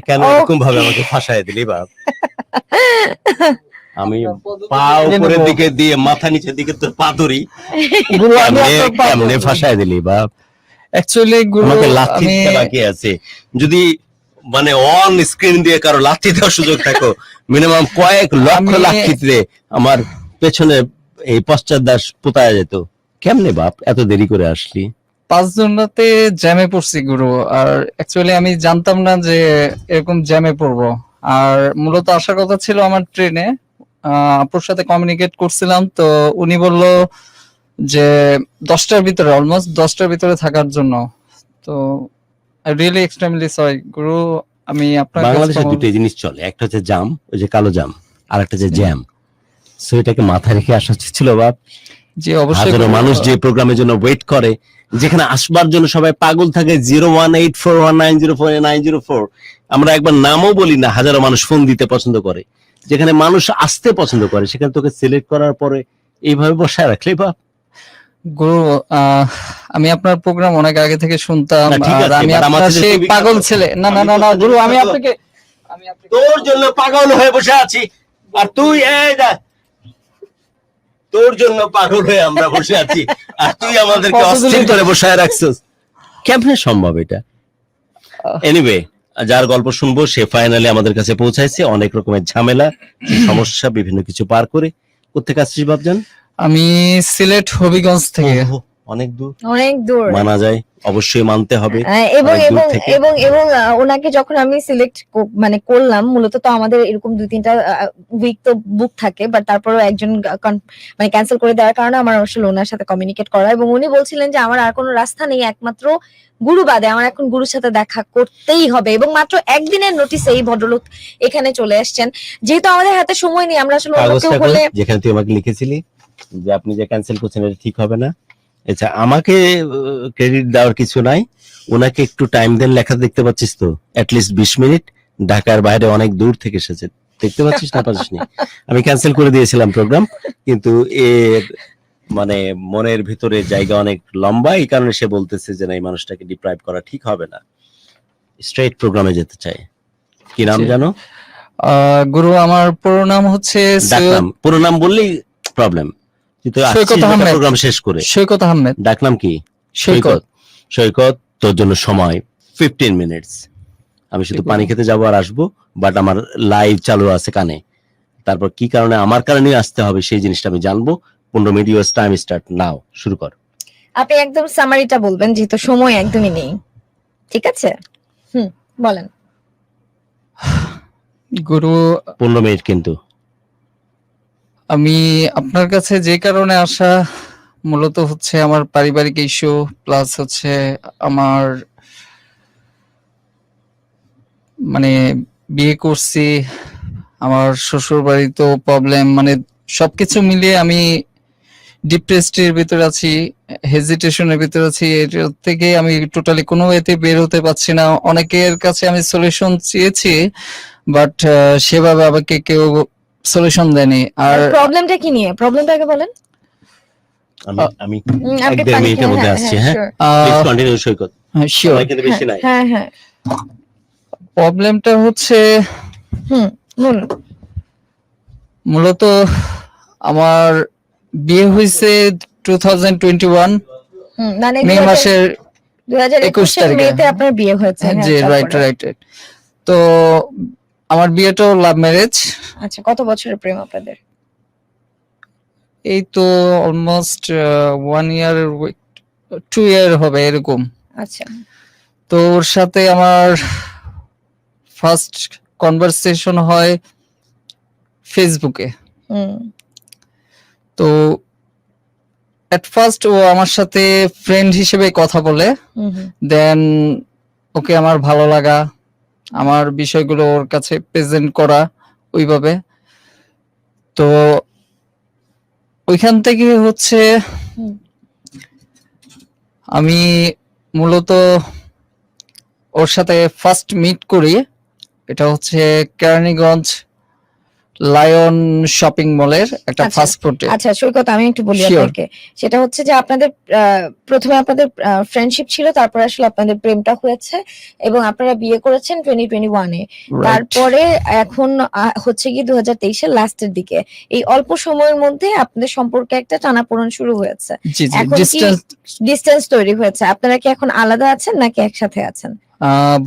কেন এরকম ভাবে আমাকে ফাঁসায় দিলি বাপ? আমি পা উপরের দিকে দিয়ে মাথা নিচের দিকে তোর পা ধরি, কেমনে ফাঁসায় দিলি বাপ? অ্যাকচুয়ালি গুরু আমাকে লাথি দিতে বাকি আছে। যদি মানে অন স্ক্রিন দিয়ে কারো লাথি দেওয়ার সুযোগ থাকো, মিনিমাম কয়েক লক্ষ লাথিতে আমার পেছনে এই পশ্চাৎ দাস পোতায় যেত। কেমনে বাপ এত দেরি করে আসলি? 5 জনতে জ্যামে পড়ছি গুরু। আর অ্যাকচুয়ালি আমি জানতাম না যে এরকম জ্যামে পড়বো। আর মূলত আসার কথা ছিল আমার ট্রেনে, আপুর সাথে কমিউনিকেট করছিলাম, তো উনি বলল যে 10টার ভিতরে, অলমোস্ট 10টার ভিতরে থাকার জন্য। তো আই রিয়েলি এক্সট্রিমলি সরি গুরু। আমি আপনার বাংলাদেশে দুটো জিনিস চলে, একটা হচ্ছে জাম, ওই যে কালো জাম, আর একটা হচ্ছে জ্যাম। সো এটাকে মাথায় রেখে আসা ছিল বাপ। জি অবশ্যই। হাজারো মানুষ যে প্রোগ্রামের জন্য ওয়েট করে, যেখানে আসবার জন্য সবাই পাগল থাকে। 01841904904 আমরা একবার নামও বলি না, হাজারো মানুষ ফোন দিতে পছন্দ করে। যেখানে মানুষ আসতে পছন্দ করে, সেখানে তোকে সিলেক্ট করার পরে এইভাবে বসায় রাখলে বাপ। গুরু আমি আপনার প্রোগ্রাম অনেক আগে থেকে শুনতাম, আর আমি আপনার সেই পাগল ছেলে। না না না না গুরু, আমি আপনাকে তোর জন্য পাগল হয়ে বসে আছি, আর তুই এই দেখ তোর জন্য পাগল হয়ে আমরা বসে আছি, আর তুই আমাদেরকে অস্থির করে বসায় রাখছিস। কেমনে সম্ভব এটা? এনিওয়ে, যার গল্প শুনবো সে ফাইনালি আমাদের কাছে পৌঁছাইছে। অনেক রকমের ঝামেলা, সমস্যা, বিভিন্ন কিছু পার করে। কোথেকে আসছিস বাপজান? আমি সিলেট হবিগঞ্জ থেকে। অনেক দূর, অনেক দূর মানা যায়, অবশ্যই মানতে হবে। এবং এবং এবং এবং ওনাকে যখন আমি সিলেক্ট মানে করলাম, মূলত তো আমাদের এরকম 2-3টা উইক তো বুক থাকে, বাট তারপরেও একজন মানে ক্যান্সেল করে দেওয়ার কারণে আমার আসলে ওনার সাথে কমিউনিকেট করা, এবং উনি বলছিলেন যে আমার আর কোনো রাস্তা নেই, একমাত্র গুরু বাদে আমার এখন গুরুর সাথে দেখা করতেই হবে। এবং মাত্র একদিনের নোটিসে এই ভদ্রলোক এখানে চলে আসছেন। যেহেতু আমাদের হাতে সময় নেই, আমরা আসলে অন্য কেউ হলে, যেখানে তুই আমাকে লিখেছিলি যে আপনি যে ক্যান্সেল করছেন এটা ঠিক হবে না, আচ্ছা আমাকে ক্রেডিট দেওয়ার কিছু নাই, ওনাকে একটু টাইম দেন। লেখা দেখতে পাচ্ছিস তো, অ্যাটলিস্ট 20 মিনিট, ঢাকার বাইরে অনেক দূর থেকে এসেছে, দেখতে পাচ্ছিস না পাচ্ছিস না? আমি ক্যান্সেল করে দিয়েছিলাম প্রোগ্রাম, কিন্তু এর মানে মনের ভিতরে জায়গা অনেক লম্বা, এই কারণে সে বলতেছে যে না, এই মানুষটাকে ডিপ্রাইভ করা ঠিক হবে না, স্ট্রেট প্রোগ্রামে যেতে চাই। কি নাম জানো? গুরু আমার পুরো নাম হচ্ছে ডাকনাম। পুরো নাম বললেই প্রবলেম। প্রোগ্রাম শেষ করে সৈকত আহমেদ। ডাকনাম কি? সৈকত। সৈকত, তোর জন্য সময় 15 মিনিটস। আমি শুধু পানি খেতে যাবো আর আসবো, বাট আমার লাইভ চালু আছে কানে। তারপর কি কারণে আমার কারণে আসতে হবে সেই জিনিসটা আমি জানবো। 15 minute your time start now, শুরু কর। আপনি একদম সামারিটা বলবেন, যেহেতু সময় একদমই নেই। ঠিক আছে, বলেন। গুরু 15 মিনিট কিন্তু। আমি আপনার কাছে যে কারণে আসা, মূলত হচ্ছে আমার পারিবারিক ইস্যু, প্লাস হচ্ছে আমার মানে বিয়ে করছি, আমার শ্বশুর বাড়িতেও প্রবলেম, মানে সবকিছু মিলিয়ে আমি ডিপ্রেসডের ভিতরে আছি, হেজিটেশনের ভিতরে আছি। এর থেকে আমি টোটালি কোনো ওয়েতে বের হতে পারছি না। অনেকের কাছে আমি সলিউশন চেয়েছি, বাট সেভাবে আমাকে কেউ সলিউশন দেয়নি। আর প্রবলেমটা কি নিয়ে? প্রবলেমটাকে বলেন। আমি 1-1.5 মিনিটের মধ্যে আসছি। হ্যাঁ, প্লিজ কন্টিনিউ সৈকত। হ্যাঁ শিওর। কিন্তু বেশি নাই। হ্যাঁ হ্যাঁ, প্রবলেমটা হচ্ছে মূলত আমার বিয়ে হয়েছে 2021 মানে মে মাসের 2021 তারিখে মেতে আপনার বিয়ে হয়েছে। জি রাইট রাইট। তো আমার বিয়েটাও লাভ ম্যারেজ। আচ্ছা, কত বছরের প্রেম আপনাদের? এই তো অলমোস্ট 1 ইয়ার 2 ইয়ার হবে এরকম। আচ্ছা, তো ওর সাথে আমার ফার্স্ট কনভারসেশন হয় ফেসবুকে। তো এট ফার্স্ট ও আমার সাথে ফ্রেন্ড হিসেবে কথা বলে, দেন ওকে আমার ভালো লাগা, আমার বিষয়গুলো ওর কাছে প্রেজেন্ট করা ওইভাবে। তো ওইখান থেকে হচ্ছে আমি মূলত ওর সাথে ফার্স্ট মিট করি, এটা হচ্ছে কেরানীগঞ্জ লায়ন শপিং মলের একটা আচ্ছা। ফাস্ট ফুডে। আচ্ছা সৈকত, আমি একটু বলি Sure. আপনাকে। সেটা হচ্ছে যে আপনাদের প্রথমে আপনাদের ফ্রেন্ডশিপ ছিল, তারপরে আসলে আপনাদের প্রেমটা হয়েছে এবং আপনারা বিয়ে করেছেন 2021-এ। তারপরে এখন হচ্ছে কি 2023-এর লাস্টের দিকে, এই অল্প সময়ের মধ্যে আপনাদের সম্পর্কে একটা টানাপোড়েন শুরু হয়েছে, জি জি, এখন কি ডিসটেন্স তৈরি হয়েছে। আপনারা কি এখন আলাদা আছেন নাকি একসাথে আছেন?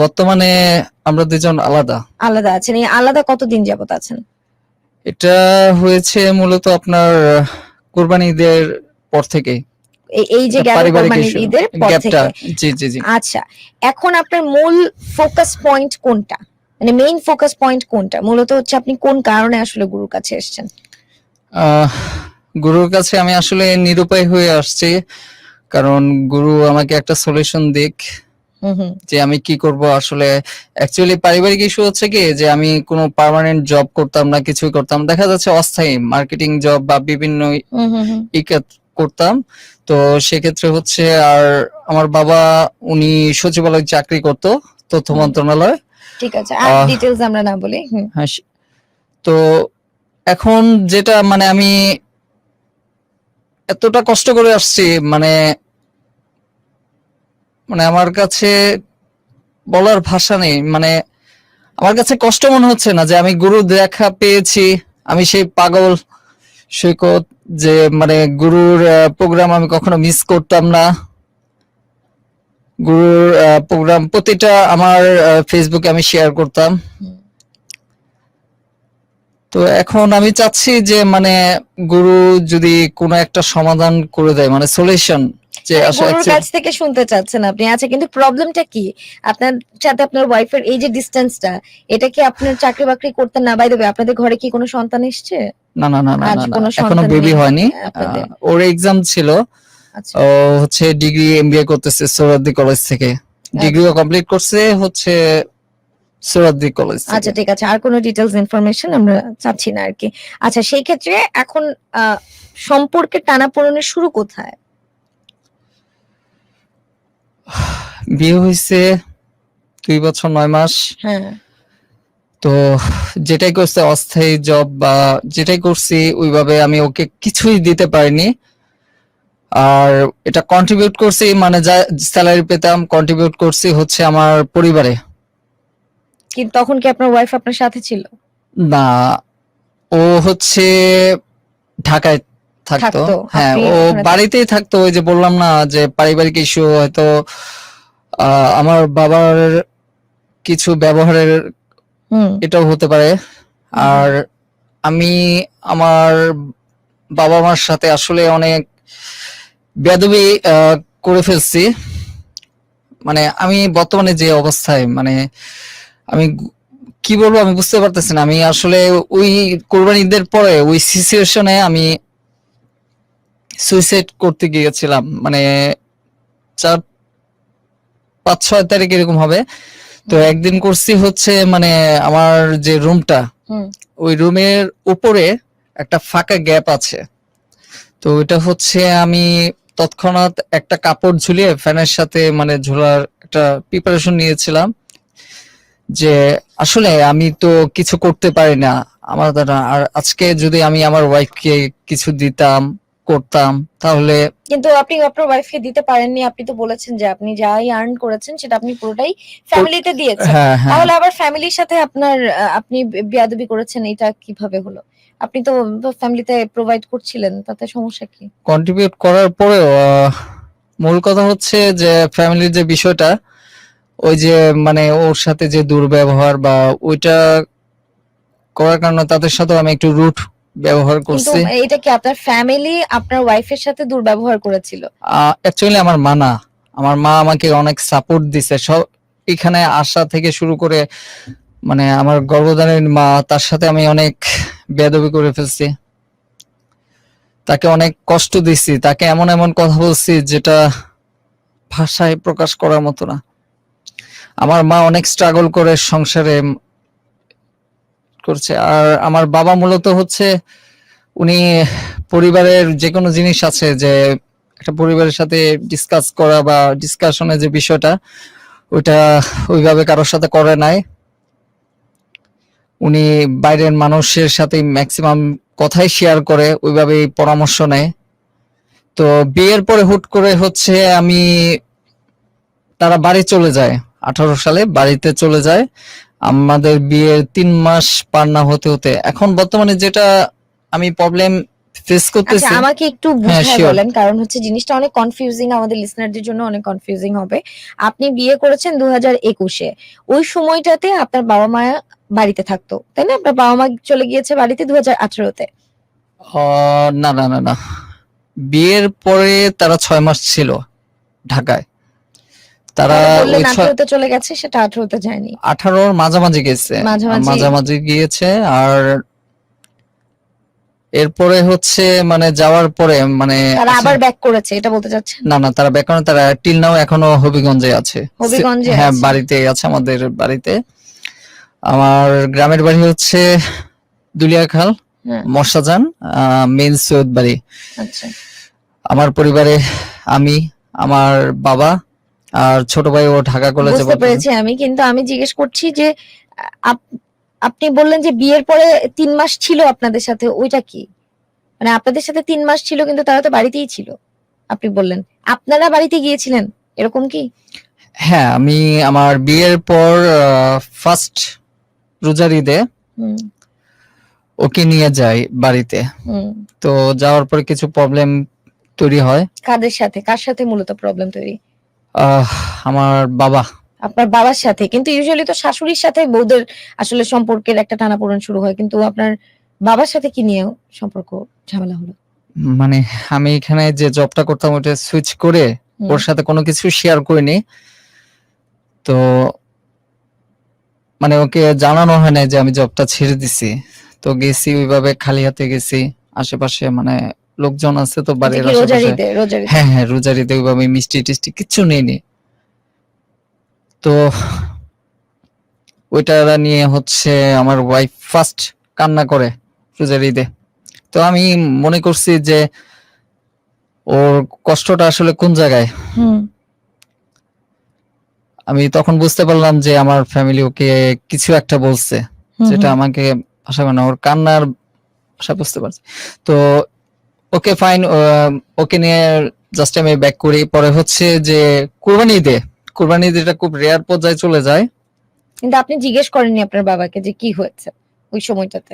বর্তমানে আমরা দুজন আলাদা। আলাদা আছেন। এই আলাদা কতদিন যাবত আছেন? এটা হয়েছে মূলত আপনার কোরবানি ঈদের পর থেকে। এই যে গেল পারিবারিক কোরবানির issue, ঈদের পর গ্যাপটা। থেকে। জি জি জি। আচ্ছা, এখন আপনার মূল ফোকাস পয়েন্ট কোনটা, মানে মেইন ফোকাস পয়েন্ট কোনটা? মূলত হচ্ছে আপনি কোন কারণে আসলে গুরুর কাছে এসেছেন? গুরুর কাছে আমি আসলে নিরুপায় হয়ে আসছি, কারণ গুরু আমাকে একটা সলিউশন দিক যে আমি কি করব। আসলে অ্যাকচুয়ালি পারিবারিক ইস্যু হচ্ছে কি যে আমি কোনো পার্মানেন্ট জব করতাম না, কিছুই করতাম, দেখা যাচ্ছে অস্থায়ী মার্কেটিং জব বা বিভিন্ন করতাম। তো সেক্ষেত্রে হচ্ছে, আর আমার বাবা উনি সচিবালয় চাকরি করতো, তথ্য মন্ত্রণালয়। ঠিক আছে, আর ডিটেইলস আমরা না বলি। হ্যাঁ, তো এখন যেটা মানে আমি এতটা কষ্ট করে আসছি, মানে মানে আমার কাছে বলার ভাষা নেই। মানে আমার কাছে কষ্ট মনে হচ্ছে না যে আমি গুরু দেখা পেয়েছি, আমি সেই পাগল সৈকত যে মানে গুরুর প্রোগ্রাম আমি কখনো মিস করতাম না। গুরুর প্রোগ্রাম প্রতিটা আমার ফেসবুকে আমি শেয়ার করতাম। তো এখন আমি চাচ্ছি যে মানে গুরু যদি কোনো একটা সমাধান করে দেয়, মানে সলিউশন, যে আসলে গুরুর কাছ থেকে শুনতে চাচ্ছেন আপনি। আচ্ছা, কিন্তু প্রবলেমটা কি আপনার সাথে আপনার ওয়াইফের এই যে ডিসটেন্সটা, এটা কি আপনার চাকরি বাকরি করতে না? বাই দ্য ওয়ে, আপনাদের ঘরে কি কোনো সন্তান এসেছে? না না না না আজ না, কোনো এখনো সন্তান বেবি নেই হয়নি। আপনাদের? ওর এক্সাম ছিল, আচ্ছা ও হচ্ছে ডিগ্রি এমবিএ করতেছে সোহরাওয়ার্দী কলেজ থেকে, ডিগ্রিও কমপ্লিট করছে হচ্ছে সোহরাওয়ার্দী কলেজ থেকে। আচ্ছা ঠিক আছে, আর কোনো ডিটেইলস ইনফরমেশন আমরা চাচ্ছি না আর কি। আচ্ছা, সেই ক্ষেত্রে এখন সম্পর্কের টানাপোড়েনের শুরু কোথায়? বিয়ে হয়েছে 2 বছর 9 মাস। হ্যাঁ, তো যেটাই করছে অস্থায়ী জব বা যেটাই করছি ওইভাবে আমি ওকে কিছুই দিতে পারিনি। আর এটা কন্ট্রিবিউট করছি, মানে যা স্যালারি পেতাম কন্ট্রিবিউট করছি হচ্ছে আমার পরিবারে। কিন্তু তখন কি আপনার ওয়াইফ আপনার সাথে ছিল? না, ও হচ্ছে ঢাকায় থাকতো। থাকতো, হ্যাঁ, আপনি ও ওখানে বাড়িতেই থাকতো। ওই যে বললাম না যে পারিবারিক ইস্যু, হয়তো আমার বাবার কিছু ব্যবহারের এটাও হতে পারে। আর আমি আমার বাবা মার সাথে আসলে অনেক বেয়াদবি করে ফেলছি। মানে আমি বর্তমানে যে অবস্থায়, মানে আমি কি বলবো আমি বুঝতে পারতেছি না। আমি আসলে ওই কোরবানি ঈদের পরে ওই সিচুয়েশনে আমি সুইসাইড করতে গিয়েছিলাম, মানে 4-5-6 তারিখ এরকম হবে। তো একদিন করছি হচ্ছে মানে আমার যে রুমটা, ওই রুমের উপরে একটা ফাঁকা গ্যাপ আছে। তো ওইটা হচ্ছে আমি তৎক্ষণাৎ একটা কাপড় ঝুলিয়ে ফ্যানের সাথে মানে ঝোলার একটা প্রিপারেশন নিয়েছিলাম, যে আসলে আমি তো কিছু করতে পারি না আমার দ্বারা। আর আজকে যদি আমি আমার ওয়াইফকে কিছু দিতাম করতাম তাহলে। কিন্তু আপনি আপনার ওয়াইফকে দিতে পারেননি। আপনি তো বলেছেন যে আপনি যাই আর্ন করেছেন সেটা আপনি পুরোটাই ফ্যামিলিতে দিয়েছেন। হ্যাঁ হ্যাঁ, তাহলে আবার ফ্যামিলির সাথে আপনার আপনি বেয়াদবি করেছেন, এটা কিভাবে হলো? আপনি তো ফ্যামিলিতে প্রোভাইড করছিলেন, তাতে সমস্যা কি? কন্ট্রিবিউট করার পরেও মূল কথা হচ্ছে যে ফ্যামিলির যে বিষয়টা, ওই যে মানে ওর সাথে যে দুর্ব্যবহার বা ওইটা করার কারণে তাদের সাথে আমি একটু রুট ব্যবহার কিন্তু করছি। এটা কি আপনার ফ্যামিলি আপনার ওয়াইফের সাথে দুর্ব্যবহার করেছিল? অ্যাকচুয়ালি আমার মা না, আমার মা আমাকে অনেক সাপোর্ট দিছে সব, এখানে আসা থেকে শুরু করে মানে আমার গর্ভধারীর মা, তার সাথে আমি অনেক বেয়াদবি করে ফেলছি, তাকে অনেক কষ্ট দিছি, তাকে এমন এমন কথা বলছি যেটা ভাষায় প্রকাশ করার মতো না। আমার মা অনেক স্ট্রাগল করে সংসারে করছে। আর আমার বাবা মূলত হচ্ছে উনি পরিবারের যে কোনো জিনিস আছে, যে একটা পরিবারের সাথে ডিসকাস করা বা ডিসকাশনের যে বিষয়টা, ওইটা ওইভাবে কারোর সাথে করে নাই। উনি বাইরের মানুষের সাথে ম্যাক্সিমাম কথাই শেয়ার করে, ওইভাবেই পরামর্শ নেয়। তো বিয়ের পরে হুট করে হচ্ছে তারা বাড়ি চলে যায়, 18 সালে বাড়িতে চলে যায়। আমাদের বিয়ের 3 মাস পার না হতে হতে এখন বর্তমানে যেটা আমি প্রবলেম ফেস আচ্ছা, করতেছি। আমাকে একটু হ্যাঁ, বুঝায় sure. বলেন, কারণ হচ্ছে জিনিসটা অনেক কনফিউজিং, আমাদের লিসনারদের জন্য অনেক কনফিউজিং হবে। আপনি বিয়ে করেছেন 2021-এ, ওই সময়টাতে আপনার বাবা মা বাড়িতে থাকতো, তাই না? আপনার বাবা মা চলে গিয়েছে বাড়িতে 2018-তে। না না না না, বিয়ের পরে তারা 6 মাস ছিল ঢাকায়। তারা তাহলে বললেন ওই 18-তে চলে গেছে, সেটা 18-তে যায়নি। 18-র মাঝামাঝি গেছে, মাঝামাঝি। মাঝামাঝি গিয়েছে। আর এরপরে হচ্ছে মানে যাওয়ার পরে মানে তারা আবার ব্যাক করেছে, এটা বলতে চাচ্ছেন? না না, তারা বেকার, তারা টিল নাও এখনো হবিগঞ্জে আছে। হবিগঞ্জে হ্যাঁ, আছে। বাড়িতে আছে, আমাদের বাড়িতে। আমার গ্রামের বাড়ি হচ্ছে দুলিয়াখাল, হ্যাঁ, মর্সাজান, মেন সৈয়দ বাড়ি। আচ্ছা। আমার পরিবারে আমি, আমার বাবা আর ছোট ভাই, ও ঢাকা কলেজে বুঝতে পেরেছি আমি, কিন্তু আমি জিজ্ঞেস করছি যে আপনি বললেন যে বিয়ের পরে 3 মাস ছিল আপনাদের সাথে, ওইটা কি? মানে আপনাদের সাথে 3 মাস ছিল, কিন্তু তারা তো বাড়িতেই ছিল। আপনি বললেন আপনারা বাড়িতে গিয়েছিলেন, এরকম কি? হ্যাঁ, আমি আমার বিয়ের পর ফার্স্ট রোজার ঈদে হুম, ওকে নিয়ে যাই বাড়িতে। হুম। তো যাওয়ার পরে কিছু প্রবলেম তৈরি হয়। কাদের সাথে, কার সাথে মূলত প্রবলেম তৈরি? আহ, আমার বাবা। আপনার বাবার সাথে? কিন্তু ইউজুয়ালি তো শাশুড়ির সাথে বউদের আসলে সম্পর্কের একটা টানাপোড়েন শুরু হয়, কিন্তু আপনার বাবার সাথে কি নিয়ে সম্পর্ক ঝামেলা হলো? মানে আমি এখানে যে জবটা করতাম ওটা সুইচ করে হুম, ওর সাথে কোনো কিছু শেয়ার করিনি। তো মানে ওকে জানানো হয় না যে আমি জবটা ছেড়ে দিছি। তো গেছি ওইভাবে খালি হাতে গেছি। আশেপাশে মানে লোকজন আছে তো এটা বাড়ির কি রোজার আশেপাশে। ঈদে? রোজার ঈদে? হ্যাঁ হ্যাঁ, রোজার ঈদে ওইভাবে মিষ্টি টিষ্টি কিচ্ছু নেইনি। তো ওইটা নিয়ে হচ্ছে আমার ওয়াইফ ফার্স্ট কান্না করে রোজার ঈদে। তো আমি মনে করছি যে ওর কষ্টটা আসলে কোন জায়গায়। হুম, আমি তখন বুঝতে পারলাম যে আমার ফ্যামিলি ওকে কিছু একটা বলছে, হুম, যেটা হুম। আমাকে আশা করি না, ওর কান্নার ভাষা বুঝতে পারছি। তো ওকে ফাইন, ওকে নিয়ে জাস্ট আমি ব্যাক করি। পরে হচ্ছে যে কুরবানি ঈদে এটা খুব রেয়ার পর্যায়ে চলে যায়। কিন্তু আপনি জিজ্ঞেস করেননি আপনার বাবাকে যে কি হয়েছে ওই সময়টাতে?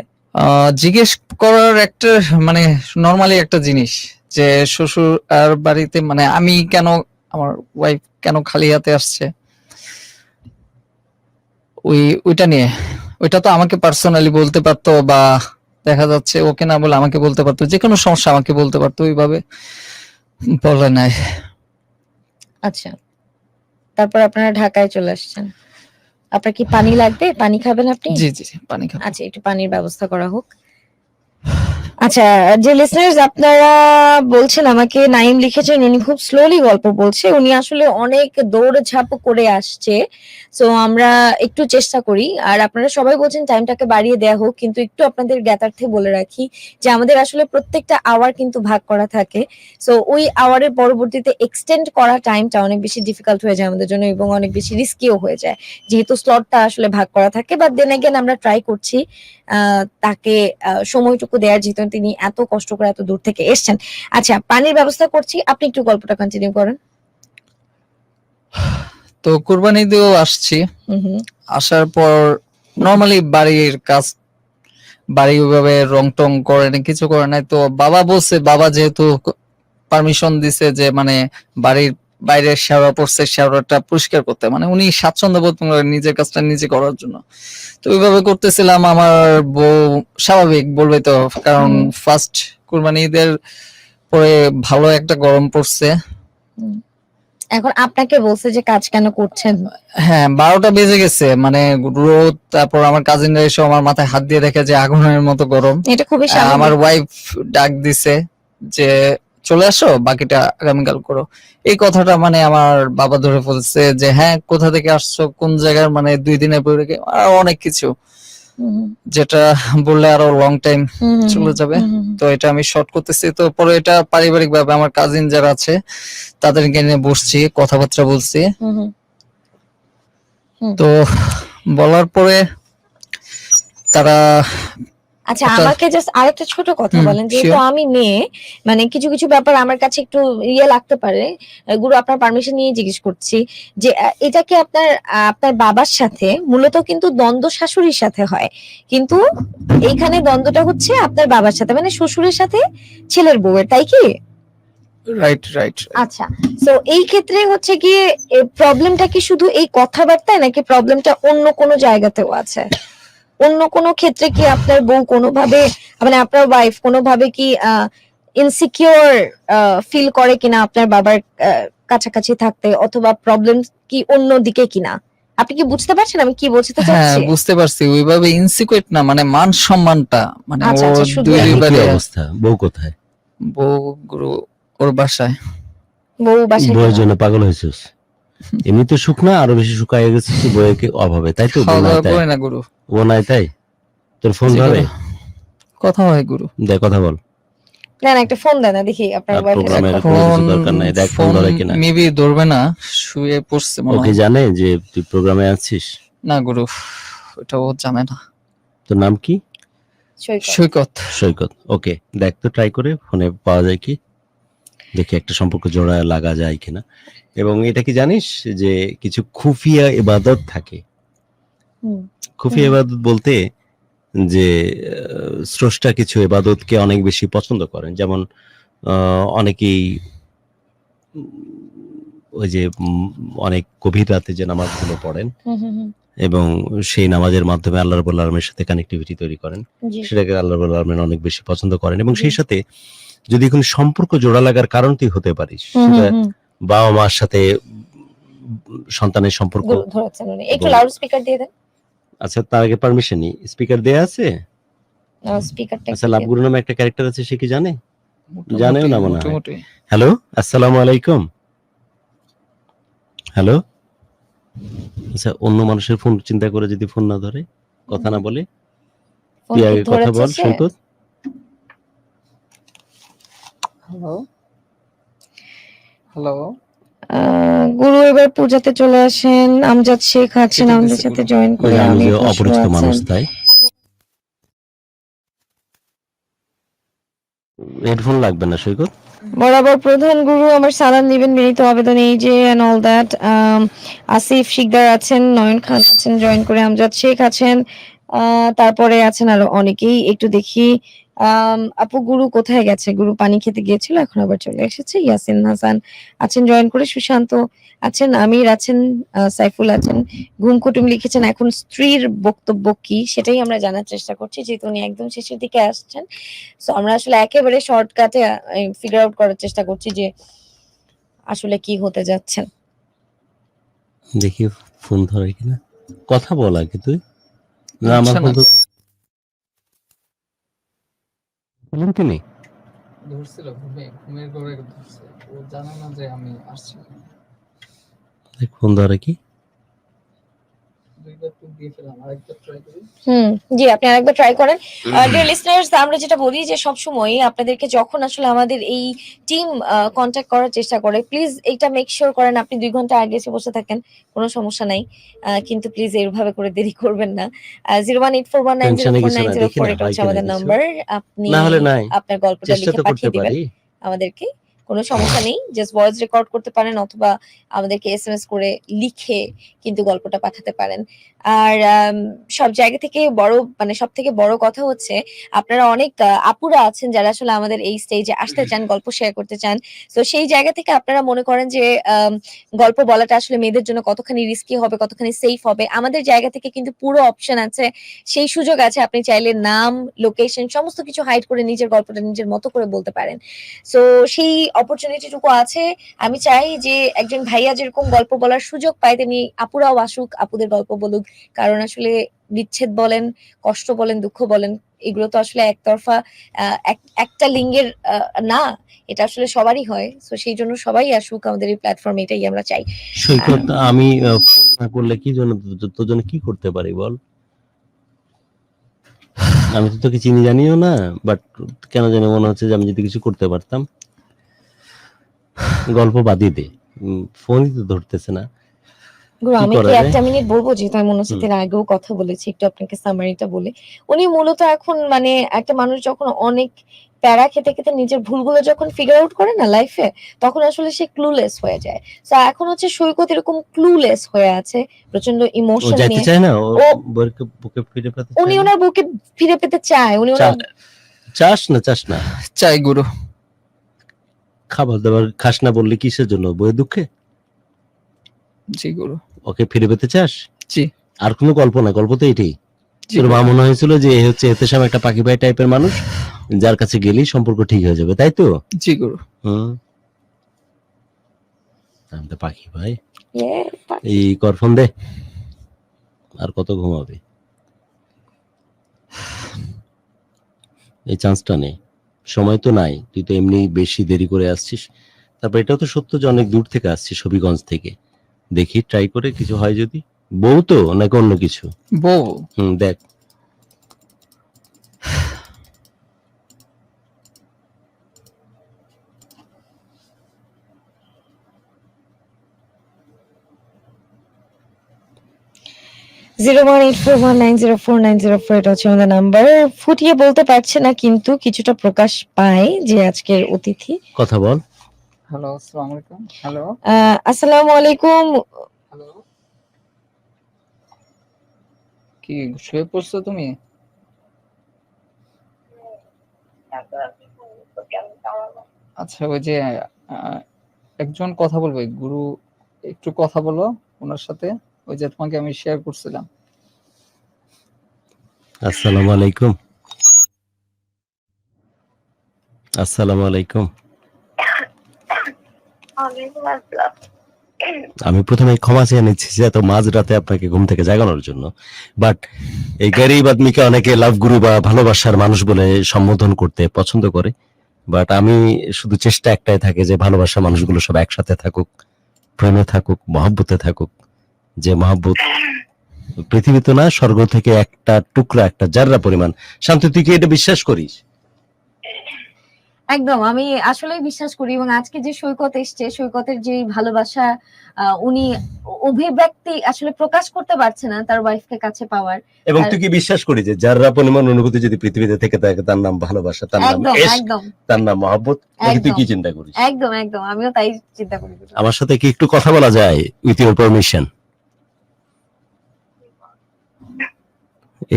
জিজ্ঞেস করার একটা মানে নরমালি একটা জিনিস যে শ্বশুর আর বাড়িতে মানে আমি কেন, আমার ওয়াইফ কেন খালি হাতে আসছে, ওইটা নিয়ে। ওইটা তো আমাকে পার্সোনালি বলতে পারতো, বা দেখা যাচ্ছে ওকে না বলে আমাকে বলতে পারতো, যে কোনো সমস্যা আমাকে বলতে পারতো, ওইভাবে বলে নাই। আচ্ছা, তারপর আপনারা ঢাকায় চলে আসছেন। আপনার কি পানি লাগবে? পানি খাবেন আপনি? জি জি জি, পানি খাবো। আচ্ছা, একটু পানির ব্যবস্থা করা হোক। আচ্ছা, যে লিসনার্স আপনারা বলছেন আমাকে, নাইম লিখেছেন উনি খুব স্লোলি গল্প বলছে, উনি আসলে অনেক দৌড়ঝাঁপ করে আসছে। সো আমরা একটু চেষ্টা করি, আর আপনারা সবাই বলছেন টাইমটাকে বাড়িয়ে দেয়া হোক, কিন্তু একটু আপনাদের জ্ঞাতার্থে বলে রাখি যে আমাদের আসলে প্রত্যেকটা আওয়ার কিন্তু ভাগ করা থাকে। সো ওই আওয়ারের পরবর্তীতে এক্সটেন্ড করা টাইমটা অনেক বেশি ডিফিকাল্ট হয়ে যায় আমাদের জন্য, এবং অনেক বেশি রিস্কিও হয়ে যায়, যেহেতু স্লটটা আসলে ভাগ করা থাকে। বাট দেন এগেন আমরা ট্রাই করছি তাকে সময়টুকু দেওয়ার, যেহেতু তিনি এত কষ্ট করে এত দূর থেকে এসেছেন। আচ্ছা, পানির ব্যবস্থা করছি, আপনি একটু গল্পটা কন্টিনিউ করেন। তো কুরবানি ঈদেও আসছি। হুম, হুম, আসার পর নরমালি বাড়ির কাজ, বাড়ি ওইভাবে রং টং করে না, কিছু করে নাই। তো বাবা বলছে, বাবা যেহেতু পারমিশন দিছে যে মানে বাড়ির বাইরের শেওড়া পড়ছে, শেওড়াটা পরিষ্কার করতে, মানে উনি স্বাচ্ছন্দ্য বোধ করেন নিজের কাজটা নিজে করার জন্য। তো ওইভাবে করতেছিলাম। আমার বউ স্বাভাবিক বলবে তো, কারণ হুম। ফার্স্ট কুরবানি ঈদের পরে ভালো একটা গরম পড়ছে। হুম। এখন আপনাকে বলছে যে কাজ কেন করছেন? হ্যাঁ, 12টা বেজে গেছে, মানে রোদ। তারপর আমার কাজিনরা এসে আমার মাথায় হাত দিয়ে দেখে যে আগুনের মতো গরম। এটা খুবই আমার স্বাভাবিক। ওয়াইফ ডাক দিছে যে চলে আসো, বাকিটা আগামীকাল করো। এই কথাটা মানে আমার বাবা ধরে ফেলছে যে হ্যাঁ, কোথা থেকে আসছো, কোন জায়গার, মানে 2 দিনের পরে আর অনেক কিছু, হুম, যেটা বললে আরো লং টাইম হুম, হুম, চলে যাবে। হুম, হুম, তো এটা আমি শর্ট করতেছি। তো পরে এটা পারিবারিক ভাবে আমার কাজিন যারা আছে তাদেরকে নিয়ে বসছি, কথাবার্তা বলছি। হুম, হুম, হুম। তো বলার পরে তারা আচ্ছা একটা- আমাকে জাস্ট আরেকটা ছোট কথা হুম, বলেন, যেহেতু sure. আমি মেয়ে, মানে কিছু কিছু ব্যাপার আমার কাছে একটু ইয়ে লাগতে পারে। গুরু আপনার পারমিশন নিয়ে জিজ্ঞেস করছি যে এটা কি আপনার আপনার বাবার সাথে মূলত কিন্তু দ্বন্দ্ব শাশুড়ির সাথে হয়, কিন্তু এইখানে দ্বন্দ্বটা হচ্ছে আপনার বাবার সাথে, মানে শ্বশুরের সাথে ছেলের বউয়ের, তাই কি? রাইট রাইট আচ্ছা, সো এই ক্ষেত্রে হচ্ছে কি প্রবলেমটা কি শুধু এই কথাবার্তায়, নাকি প্রবলেমটা অন্য কোনো জায়গাতেও আছে? অন্য কোনো ক্ষেত্রে কি আপনার বউ কোনোভাবে, মানে আপনার ওয়াইফ কোনোভাবে কি ইনসিকিউর ফিল করে কিনা আপনার বাবার কাছাকাছি থাকতে, অথবা প্রবলেম কি অন্য দিকে কিনা? আপনি কি বুঝতে পারছেন আমি কি বলতে হ্যাঁ চাচ্ছি? বুঝতে পারছি, ওইভাবে ইনসিকুয়েট না, মানে মান সম্মানটা, মানে আচ্ছা, ও আচ্ছা, শুধু দুই এখন কি বাড়ি অবস্থা, বউ কোথায়? বউ গুরু ওর বাসায়। বউ বাসায় বউয়ের কেন? জন্য পাগল হয়েছিস? এমনি তো সুখ না, আরো বেশি শুকায় গেছিস বউয়ের অভাবে, তাই তো? বউ খাওয়া নাই দাওয়া তাই? করে না গুরু। বউ নাই তাই? তোর ফোন জি, ধরে? গুরু। কথা হয় গুরু। দেখ, কথা বল। না না, একটা ফোন দেন না দেখি আপনার আর ওয়াইফের প্রোগ্রামে সাথে। এরকম কিছু দরকার নাই, দেখ ফোন ফোন ধরে কিনা। মেবি ধরবে না, শুয়ে পড়ছে মনে ওকে হয়। জানে যে তুই প্রোগ্রামে আছিস? না গুরু, ওটা ও জানে না। তোর নাম কি? সৈকত। সৈকত। সৈকত। ওকে, দেখ তো ট্রাই করে ফোনে পাওয়া যায় কি, দেখি একটা সম্পর্ক জোড়া লাগা যায় কিনা। এবং এটা কি জানিস যে কিছু খুফিয়া ইবাদত থাকে। হুম, খুফিয়া ইবাদত বলতে যে স্রষ্টা কিছু ইবাদতকে অনেক বেশি পছন্দ করেন, যেমন অনেকেই ওই যে অনেক গভীর রাতে যে নামাজগুলো পড়েন হুম, হুম, হুম, এবং সেই নামাজের মাধ্যমে আল্লাহ রাব্বুল আলামিনের সাথে কানেক্টিভিটি তৈরি করেন, জি, সেটাকে আল্লাহ রাব্বুল আলামিন অনেক বেশি পছন্দ করেন। এবং জি। সেই সাথে যদি কোনো সম্পর্ক জোড়া লাগার কারণ তুই হতে পারিস, হুম, হুম, সেটা হুম। বাবা মার সাথে সন্তানের সম্পর্ক। গুরু ধরেছেন উনি, একটু এবং লাউড স্পিকার দিয়ে দেন। আচ্ছা, তার আগে পারমিশন নি, স্পিকার দেয়া আছে? স্পিকারটা আচ্ছা, লাভগুরু নামে একটা ক্যারেক্টার আছে, সে কি জানে? মোটামুটি জানেও না মনে হয়। মোটামুটি। হ্যালো, আসসালামু আলাইকুম। হ্যালো। আচ্ছা, অন্য মানুষের ফোন চিন্তা করে যদি ফোন না ধরে, কথা না বলে, ফোন তুই কি আগে কথা ধরেছে বল সে? সৈকত। Hello hello. গুরু এবার পূজাতে চলে আসেন। আমজাদ শেখ আছেন কেটে আমাদের দিছে সাথে গুরু। জয়েন করে, আমি আমি যে অপরিচিত মানুষ আছেন। তাই হেডফোন লাগবে না সৈকত। বরাবর প্রধান গুরু আমার সালাম নিবেন, বিনীত আবেদন এই যে and all that. Asif Sikdar আছেন, নয়ন খান আছেন জয়েন করে, আমজাদ শেখ আছেন, তারপরে আছেন আরো অনেকেই, একটু দেখি। আপু গুরু কোথায় গেছে? গুরু পানি খেতে গিয়েছিল, এখন আবার চলে এসেছে। ইয়াসিন হাসান আছেন জয়েন করে, সুশান্ত আছেন, আমির আছেন, সাইফুল আছেন। ঘুম কুটুম লিখেছেন এখন স্ত্রীর বক্তব্য কি সেটাই আমরা জানার চেষ্টা করছি, যেহেতু উনি একদম শেষের দিকে আসছেন। সো আমরা আসলে একেবারে শর্টকাটে ফিগার আউট করার চেষ্টা করছি যে আসলে কি হতে যাচ্ছেন। দেখি ফোন ধরে কিনা, কথা বল আগে তুই। না, আমার ধরছে ফোন না। তো বললেন তিনি। ধরছিল, ঘুমের ঘরে ধরছে। ও জানে না যে আমি আসছি। দেখ ফোন ধরে কি। দুইবার তো দিয়ে ফেলাম, আরেকবার ট্রাই করি। জি, আপনি আরেকবার ট্রাই করেন। ডিয়ার লিসনার্স, আমরা যেটা বলি যে সবসময় আপনাদেরকে যখন আসলে আমাদের এই টিম কন্ট্যাক্ট করার চেষ্টা করে, প্লিজ এটা মেক শিওর করেন আপনি 2 ঘন্টা আগে এসে বসে থাকেন, কোনো সমস্যা নাই। কিন্তু প্লিজ এভাবে করে দেরি করবেন না। টেনশনে কিছু না, 01841904904 দেখি না এটা হয় হচ্ছে কিনা আমাদের কিছু, নাম্বার। আপনি না হলে নাই, আপনার গল্পটা চেষ্টা লিখে তো করতে পাঠিয়ে দিবেন পারি। আমাদেরকে, কোনো সমস্যা নেই। জাস্ট ভয়েস রেকর্ড করতে পারেন, অথবা আমাদেরকে এসএমএস করে লিখে কিন্তু গল্পটা পাঠাতে পারেন। আর সব জায়গা থেকে বড়, মানে সব থেকে বড় কথা হচ্ছে আপনারা অনেক আপুরা আছেন যারা আসলে আমাদের এই স্টেজে আসতে চান, গল্প শেয়ার করতে চান। তো সেই জায়গা থেকে আপনারা মনে করেন যে গল্প বলাটা আসলে মেয়েদের জন্য কতখানি রিস্কি হবে, কতখানি সেফ হবে, আমাদের জায়গা থেকে কিন্তু পুরো অপশন আছে, সেই সুযোগ আছে। আপনি চাইলে নাম, লোকেশন সমস্ত কিছু হাইড করে নিজের গল্পটা নিজের মতো করে বলতে পারেন। সো সেই অপরচুনিটিটুকু আছে। আমি চাই যে একজন ভাইয়া যেরকম গল্প বলার সুযোগ পায়, তেমনি আপুরাও আসুক, আপুদের গল্প বলুক। কারণ আসলে বিচ্ছেদ বলেন, কষ্ট বলেন, দুঃখ বলেন, এগুলো তো আসলে একতরফা একটা লিঙ্গের না, এটা আসলে সবারই হয়। সো সেই জন্য সবাই আসুক আমাদের এই প্ল্যাটফর্মে, এটাই আমরা চাই। সৈকত, আমি ফোন না করলে কি জন্য, তোর জন্য কি করতে পারি বল? আমি তো তোকে চিনি জানিও না, বাট কেন জানি মনে হচ্ছে যে আমি যদি কিছু করতে পারতাম। গল্প বাদিয়ে দে, ফোনই তো ধরতেছে না। গুরু, কি আমি করা কি যায়? একটা মিনিট বলবো, যেহেতু আমি ওনার সাথে এর আগেও কথা বলেছি, একটু আপনাকে সামারিটা বলে। উনি মূলত এখন মানে একটা মানুষ যখন অনেক প্যারা খেতে খেতে নিজের ভুলগুলো যখন ফিগার আউট করে না লাইফে, তখন আসলে সে ক্লুলেস হয়ে যায়। তো এখন হচ্ছে সৈকত এরকম ক্লুলেস হয়ে আছে, প্রচন্ড ও ইমোশন যাইতে নিয়ে। চায় না, ও ও বুকে বুকে ফিরে পেতে উনি চায় না। ওনার বুকে ফিরে পেতে চায়, উনি ওনার চাস না, চাস না? চাই গুরু। খাবার দাবার খাস না বললি কিসের জন্য? বইয়ের দুঃখে? জি গুরু। ওকে ফিরে পেতে চাস? জি আর কোনো গল্প না, গল্প তো এটাই। জি তোর মা গুরু। মনে হয়েছিল যে এ হচ্ছে এতেশাম একটা পাখি ভাই টাইপের মানুষ, যার কাছে গেলেই সম্পর্ক ঠিক হয়ে যাবে, তাই তো? জি গুরু। হুম, আমি তো পাখি ভাই। ইয়ে, এই কর ফোন দে। আর কত ঘুমাবে? এই চান্সটা নেই, সময় তো নাই। তুই তো এমনি বেশি দেরি করে আসছিস। তারপর এটাও তো সত্য যে অনেক দূর থেকে আসছিস, হবিগঞ্জ থেকে। দেখি ট্রাই করে কিছু হয় যদি। বউ তো নাকি অন্য কিছু? বউ। দেখ। Zero one eight four one nine zero four nine zero four, এটা হচ্ছে আমাদের নাম্বার। ফুটিয়ে বলতে পারছে না, কিন্তু কিছুটা প্রকাশ পায় যে আজকের অতিথি। কথা বল। হ্যালো, আসসালামু আলাইকুম। হ্যালো আসসালামু আলাইকুম। হ্যালো। কি শুয়ে পড়ছো তুমি? আচ্ছা, ওই যে একজন কথা বলবে গুরু, একটু কথা বলো ওনার সাথে, ওই যে তোমাকে আমি শেয়ার করছিলাম। আসসালামু আলাইকুম। আসসালামু আলাইকুম। আমি প্রথমে ক্ষমা চেয়ে নিচ্ছি যে এত মাঝরাতে আপনাকে ঘুম থেকে জাগানোর জন্য, বাট এই গরিব আদমিকে অনেকে লাভ গুরু বা ভালোবাসার মানুষ বলে সম্বোধন করতে পছন্দ করে। বাট আমি শুধু চেষ্টা একটাই থাকে যে ভালোবাসার মানুষগুলো সব একসাথে থাকুক, প্রেমে থাকুক, মহব্বতে থাকুক। যে মহব্বত পৃথিবীতে না, স্বর্গ থেকে একটা টুকরা, একটা জাররা পরিমাণ। শান্ত, তুই কি এটা বিশ্বাস করিস? একদম, আমি আসলেই বিশ্বাস করি। এবং আজকে যে সৈকত এসছে, সৈকতের যে ভালোবাসা উনি অভিব্যক্তি আসলে প্রকাশ করতে পারছে না তার ওয়াইফকে কাছে পাওয়ার। এবং আর তুই কি বিশ্বাস করি যে যাররা পরিমাণ অনুভূতি যদি পৃথিবীতে থেকে থাকে তার নাম ভালোবাসা, তার নাম একদম ইশক, একদম তার নাম মহব্বত? নাকি তুই একদম কি চিন্তা করিস? একদম একদম আমিও তাই চিন্তা করি। আমার সাথে কি একটু কথা বলা যায়, উইথ ইউর পারমিশন?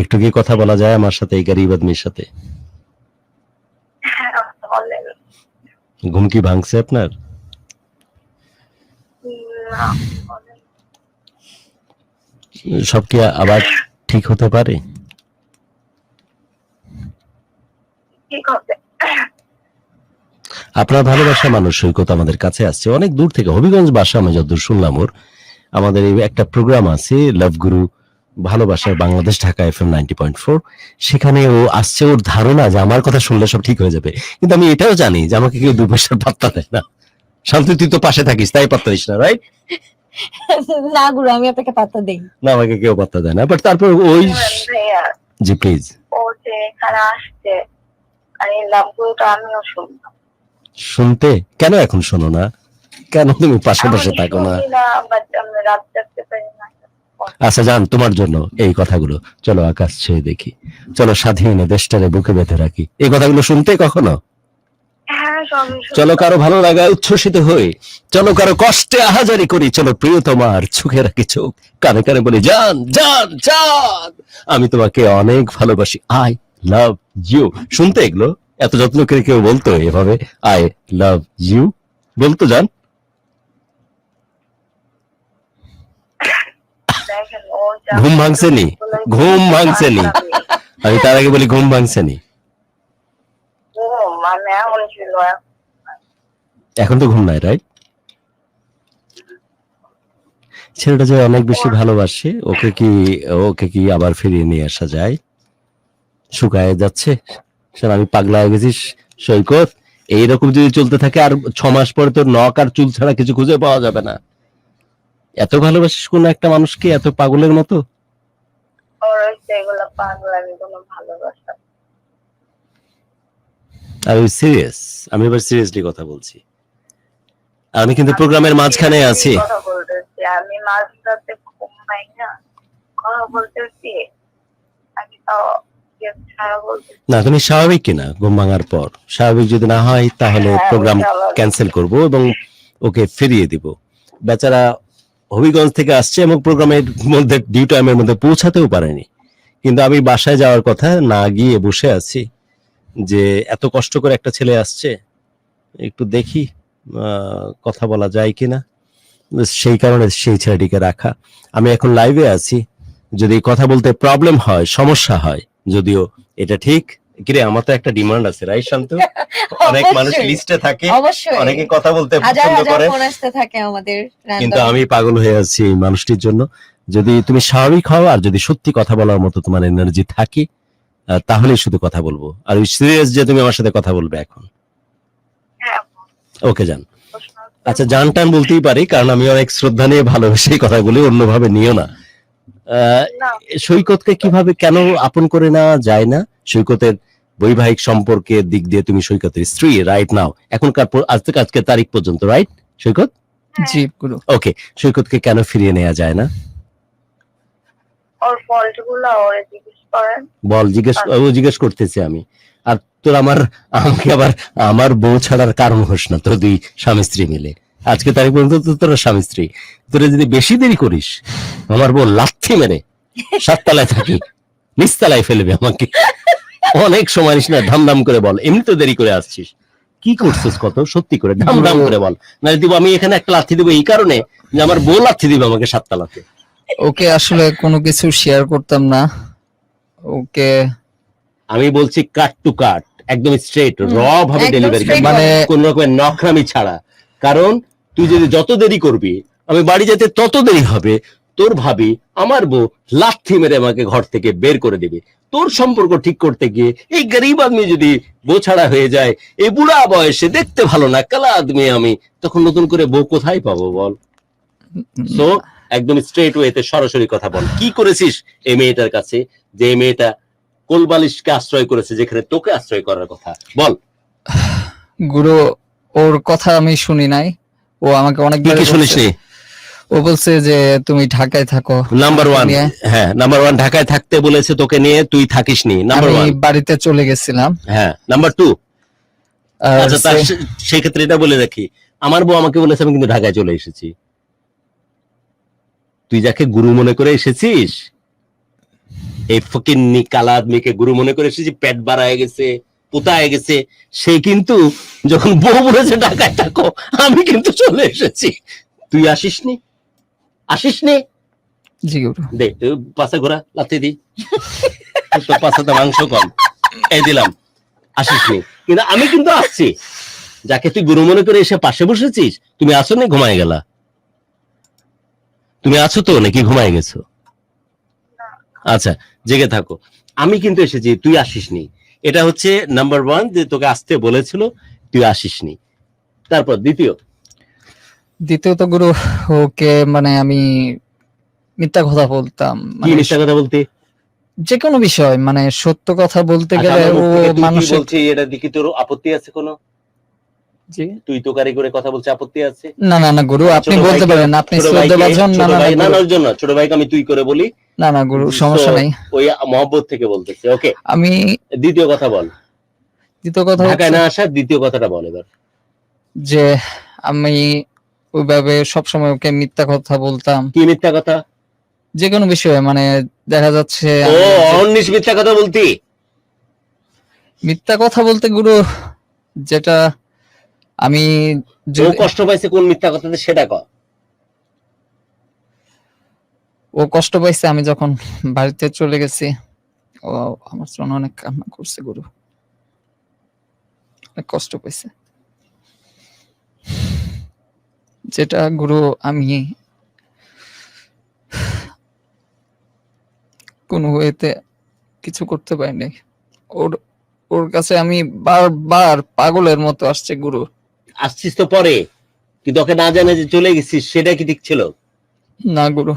একটু কি কথা বলা যায় আমার সাথে, এই গরিব আদমির সাথে? ঘুম কি ভাঙছে আপনার? সব কি আবার ঠিক হতে পারে? আপনার ভালোবাসা মানুষ সৈকত আমাদের কাছে আসছে অনেক দূর থেকে, হবিগঞ্জ বাসা। আমি যতদূর শুনলাম ওর, আমাদের এই একটা প্রোগ্রাম আছে লাভ গুরু ভালোবাসার বাংলাদেশ, ঢাকা FM 90.4, সেখানে ও আসছে। ওর ধারণা যে আমার কথা শুনলে সব ঠিক হয়ে যাবে, কিন্তু আমি এটাও জানি যে আমাকে কেউ দুই পয়সার পাত্তা দেয় না। শান্তি, তুই তো পাশে থাকিস তাই পাত্তা দিস না, রাইট? না গুরু, আমি আপনাকে পাত্তা দেই না, আমাকে কেউ পাত্তা দেয় না। বাট তারপর ওই, জি প্লিজ। ও যে এখানে আসছে, আমি লাভগুলোটা আমিও শুনলাম। শুনতে কেন এখন শোনো না? কেন তুমি পাশে পাশে আমি থাকো না? শুনি না, বাট আমি রাত জাগতে পারি না। আচ্ছা জান, তোমার জন্য এই কথাগুলো। চলো আকাশ ছুঁয়ে দেখি, চলো স্বাধীন দেশটারে বুকে বেঁধে রাখি, এই কথাগুলো শুনতে কখনো? হ্যাঁ, সবই শুনলাম। চলো কারো ভালো লাগায় উচ্ছ্বসিত হই, চলো কারো কষ্টে আহাজারি করি, চলো প্রিয় তোমার চোখে রাখি চোখ, কানে কানে বলি জান জান জান, আমি তোমাকে অনেক ভালোবাসি, আই লাভ ইউ। শুনতে এগুলো এত যত্ন করে কেউ বলতো এভাবে আই লাভ ইউ? বলতো জান? দেখেন, ও যা ঘুম ভাঙছে নি? ঘুম ভাঙছে নি? আমি তার আগে বলি ঘুম ভাঙছে নি? মানে এমন ছিল। এখন তো ঘুম নাই, রাইট? ছেলেটা যে অনেক বেশি ভালোবাসে, ওকে কি আবার ফিরিয়ে নিয়ে আসা যায়? শুকায় যাচ্ছে, শোন আমি পাগলা হয়ে গেছিস সৈকত। এইরকম যদি চলতে থাকে আর 6 মাস পরে তোর নখ আর চুল ছাড়া কিছু খুঁজে পাওয়া যাবে না। এত ভালোবাসিস কোন একটা মানুষকে এত পাগলের মতো? ওর হচ্ছে এগুলো পাগলামি, কোনো ভালোবাসা। আর সিরিয়াস, আমি এবার সিরিয়াসলি কথা বলছি। আমি কিন্তু প্রোগ্রামের মাঝখানে আছি। কথা বলতেছি, আমি মাঝরাতে ঘুম পাই না, কথা বলতেছি আমি তাও ছাড়া বলতে। না তুমি স্বাভাবিক কিনা ঘুম ভাঙার পর? স্বাভাবিক যদি না হয় তাহলে হ্যাঁ, প্রোগ্রাম স্বাভাবিক। ক্যান্সেল করব এবং ওকে ফিরিয়ে দিব। বেচারা হবিগঞ্জ থেকে আসছে এবং প্রোগ্রামের মধ্যে ডিউ টাইমের মধ্যে পৌঁছাতেও পারেনি, কিন্তু আমি বাসায় যাওয়ার কথা না গিয়ে বসে আছি যে এত কষ্ট করে একটা ছেলে আসছে, একটু দেখি কথা বলা যায় কিনা, সেই কারণে সেই ছেলেটিকে রাখা। আমি এখন লাইভে আছি, যদি কথা বলতে প্রবলেম হয়, সমস্যা হয়, যদিও এটা ঠিক। কিরে আমার তো একটা ডিমান্ড আছে, রাইট শান্ত? অনেক মানুষ অবশ্যই। লিস্টে থাকে, অবশ্যই অনেকে কথা বলতে হাজার পছন্দ হাজার করে, ফোন আসতে থাকে আমাদের কিন্তু random। আমি পাগল হয়ে আছি এই মানুষটির জন্য। যদি তুমি স্বাভাবিক হও আর যদি সত্যি কথা বলার মতো তোমার এনার্জি থাকে, তাহলেই শুধু কথা বলবো। আর সিরিয়াস যে তুমি আমার সাথে কথা বলবে এখন। হ্যাঁ, ওকে যান। প্রশ্ন আচ্ছা জান টান বলতেই পারি, কারণ আমি অনেক শ্রদ্ধা নিয়ে ভালোবেসে এই কথাগুলি, অন্যভাবে নিও না। না, সৈকতকে কিভাবে কেন আপন করে নেওয়া যায় না? সৈকতের বৈবাহিক সম্পর্কের দিক দিয়ে তুমি সৈকতের স্ত্রী রাইট নাও, এখনকার আজ থেকে আজকের তারিখ পর্যন্ত, রাইট সৈকত? জি গুরু। ওকে, সৈকতকে কেন ফিরিয়ে নেওয়া যায় না? ওর ফল্ট গুলো ওরে জিজ্ঞেস করেন। বল, জিজ্ঞেস করতেছি আমি। আর তোর আমাকে আবার আমার বউ ছাড়ার কারণ হোস না, তোর দুই স্বামী স্ত্রী মিলে আজকে তারিখ পর্যন্ত তো তোরা স্বামী স্ত্রী। তোরা যদি বেশি দেরি করিস, আমার বউ লাথি মেরে 7 তলায় থাকি নিচতলায় ফেলবে আমাকে। অনেক সময় নিস না, ধামধাম করে বল। এমনি তো দেরি করে আসছিস, কি করছিস কত, সত্যি করে ধামধাম করে বল, না দিব আমি এখানে একটা লাথি দিব এই কারণে যে আমার বউ লাথি দিবে আমাকে 7 তলাতে। ওকে আসলে কোনো কিছু শেয়ার করতাম না ওকে। আমি বলছি কাট টু কাট, একদম স্ট্রেট র ভাবে একদম ডেলিভারি, straight মানে ভাবে। কোন রকমের নখরামি ছাড়া। কারণ তুই যদি যত দেরি করবি আমি বাড়ি যেতে তত দেরি হবে। তোর ভাবি আমার বউ লাথি মেরে আমাকে ঘর থেকে বের করে দেবে। তোর সম্পর্ক ঠিক করতে গিয়ে এই গরিব আদমি যদি বউ ছাড়া হয়ে যায়, এই বুড়া বয়সে দেখতে ভালো না কালা আদমি আমি, তখন নতুন করে বউ কোথায় পাবো বল? সো একদম স্ট্রেট ওয়েতে সরাসরি কথা বল, কি করেছিস এই মেয়েটার কাছে যে এই মেয়েটা কোলবালিশকে আশ্রয় করেছে যেখানে তোকে আশ্রয় করার কথা, বল। গুরু ওর কথা আমি শুনি নাই, ও আমাকে কি অনেকবার কি শুনিসনি? ও বলছে যে তুমি ঢাকায় থাকো। নাম্বার ওয়ান, নিয়ে হ্যাঁ নাম্বার ওয়ান ঢাকায় থাকতে বলেছে তোকে নিয়ে, তুই থাকিসনি, নাম্বার আমি ওয়ান। বাড়িতে চলে গেছিলাম। হ্যাঁ নাম্বার টু, আর আচ্ছা তার সেই ক্ষেত্রে এটা বলে রাখি, আমার বউ আমাকে বলেছে আমি কিন্তু ঢাকায় চলে এসেছি। তুই যাকে গুরু মনে করে এসেছিস, এই ফকিন্নি কালা আদমিকে গুরু মনে করে এসেছিস, পেট বাড়ায় গেছে, পোতায় গেছে, সে কিন্তু যখন বউ বলেছে ঢাকায় থাকো আমি কিন্তু চলে এসেছি। তুই আসিসনি, আসিসনি। জি গুরু। দে পাশে ঘোরা লাথি দি, তো পাশাতে মাংস কম, এই দিলাম। আসিসনি, কিন্তু আমি কিন্তু আসছি। যাকে তুই গুরু মনে করে এসে পাশে বসেছিস, তুমি আসো না ঘুমায় গেলা? তুমি আছো তো নাকি ঘুমায় গেছো? আচ্ছা জেগে থাকো। আমি কিন্তু এসেছি, তুই আসিসনি। এটা হচ্ছে নাম্বার ওয়ান, যে তোকে আসতে বলেছিল তুই আসিসনি। তারপর দ্বিতীয়ত গুরু ওকে মানে আমি মিথ্যা কথা বলতাম, কি মানে মিথ্যা কথা বলতে? যে কোনো বিষয় মানে সত্য কথা বলতে আচ্ছা, গেলে আমার মুখ ও থেকে তুই কি মানুষের। বলছিস এটা দিকে তোর আপত্তি আছে কোনো? জি তুই তো কারি করে কথা বলছিস, আপত্তি আছে? না না না গুরু, আপনি ছোট বলতে ভাইকে- পারেন, আপনি ছোট শ্রদ্ধা ভাইকে- ভাজন। না ছোট না না ভাই না, গুরু, না, ওর জন্য ছোট ভাইকে আমি তুই করে বলি। না না গুরু, সমস্যা So, নাই। ওই মহব্বত থেকে বলতেছে। ওকে, আমি দ্বিতীয় কথা বল। দ্বিতীয় কথা ঢাকায় হচ্ছে না আসার দ্বিতীয় কথাটা বল এবার। যে আমি ওইভাবে সবসময় ওকে মিথ্যা কথা বলতাম কি মিথ্যা কথা? যে কোনো বিষয়ে, মানে দেখা যাচ্ছে ও আমি যে অনিশ মিথ্যা কথা বলতি? মিথ্যা কথা বলতে গুরু, যেটা আমি ও যদি- কষ্ট পাইছে কোন মিথ্যা কথাতে সেটা কর। ও কষ্ট পাইছে আমি যখন বাড়িতে চলে গেছি, ও আমার জন্য অনেক কান্না করছে গুরু, অনেক কষ্ট পাইছে, যেটা গুরু আমি কোনো ওয়েতে কিছু করতে পারিনি। ওর ওর কাছে আমি বারবার পাগলের মতো আসছে গুরু। আসছিস তো পরে, কিন্তু ওকে না জানে যে চলে গেছিস, সেটা কি ঠিক ছিল? না গুরু,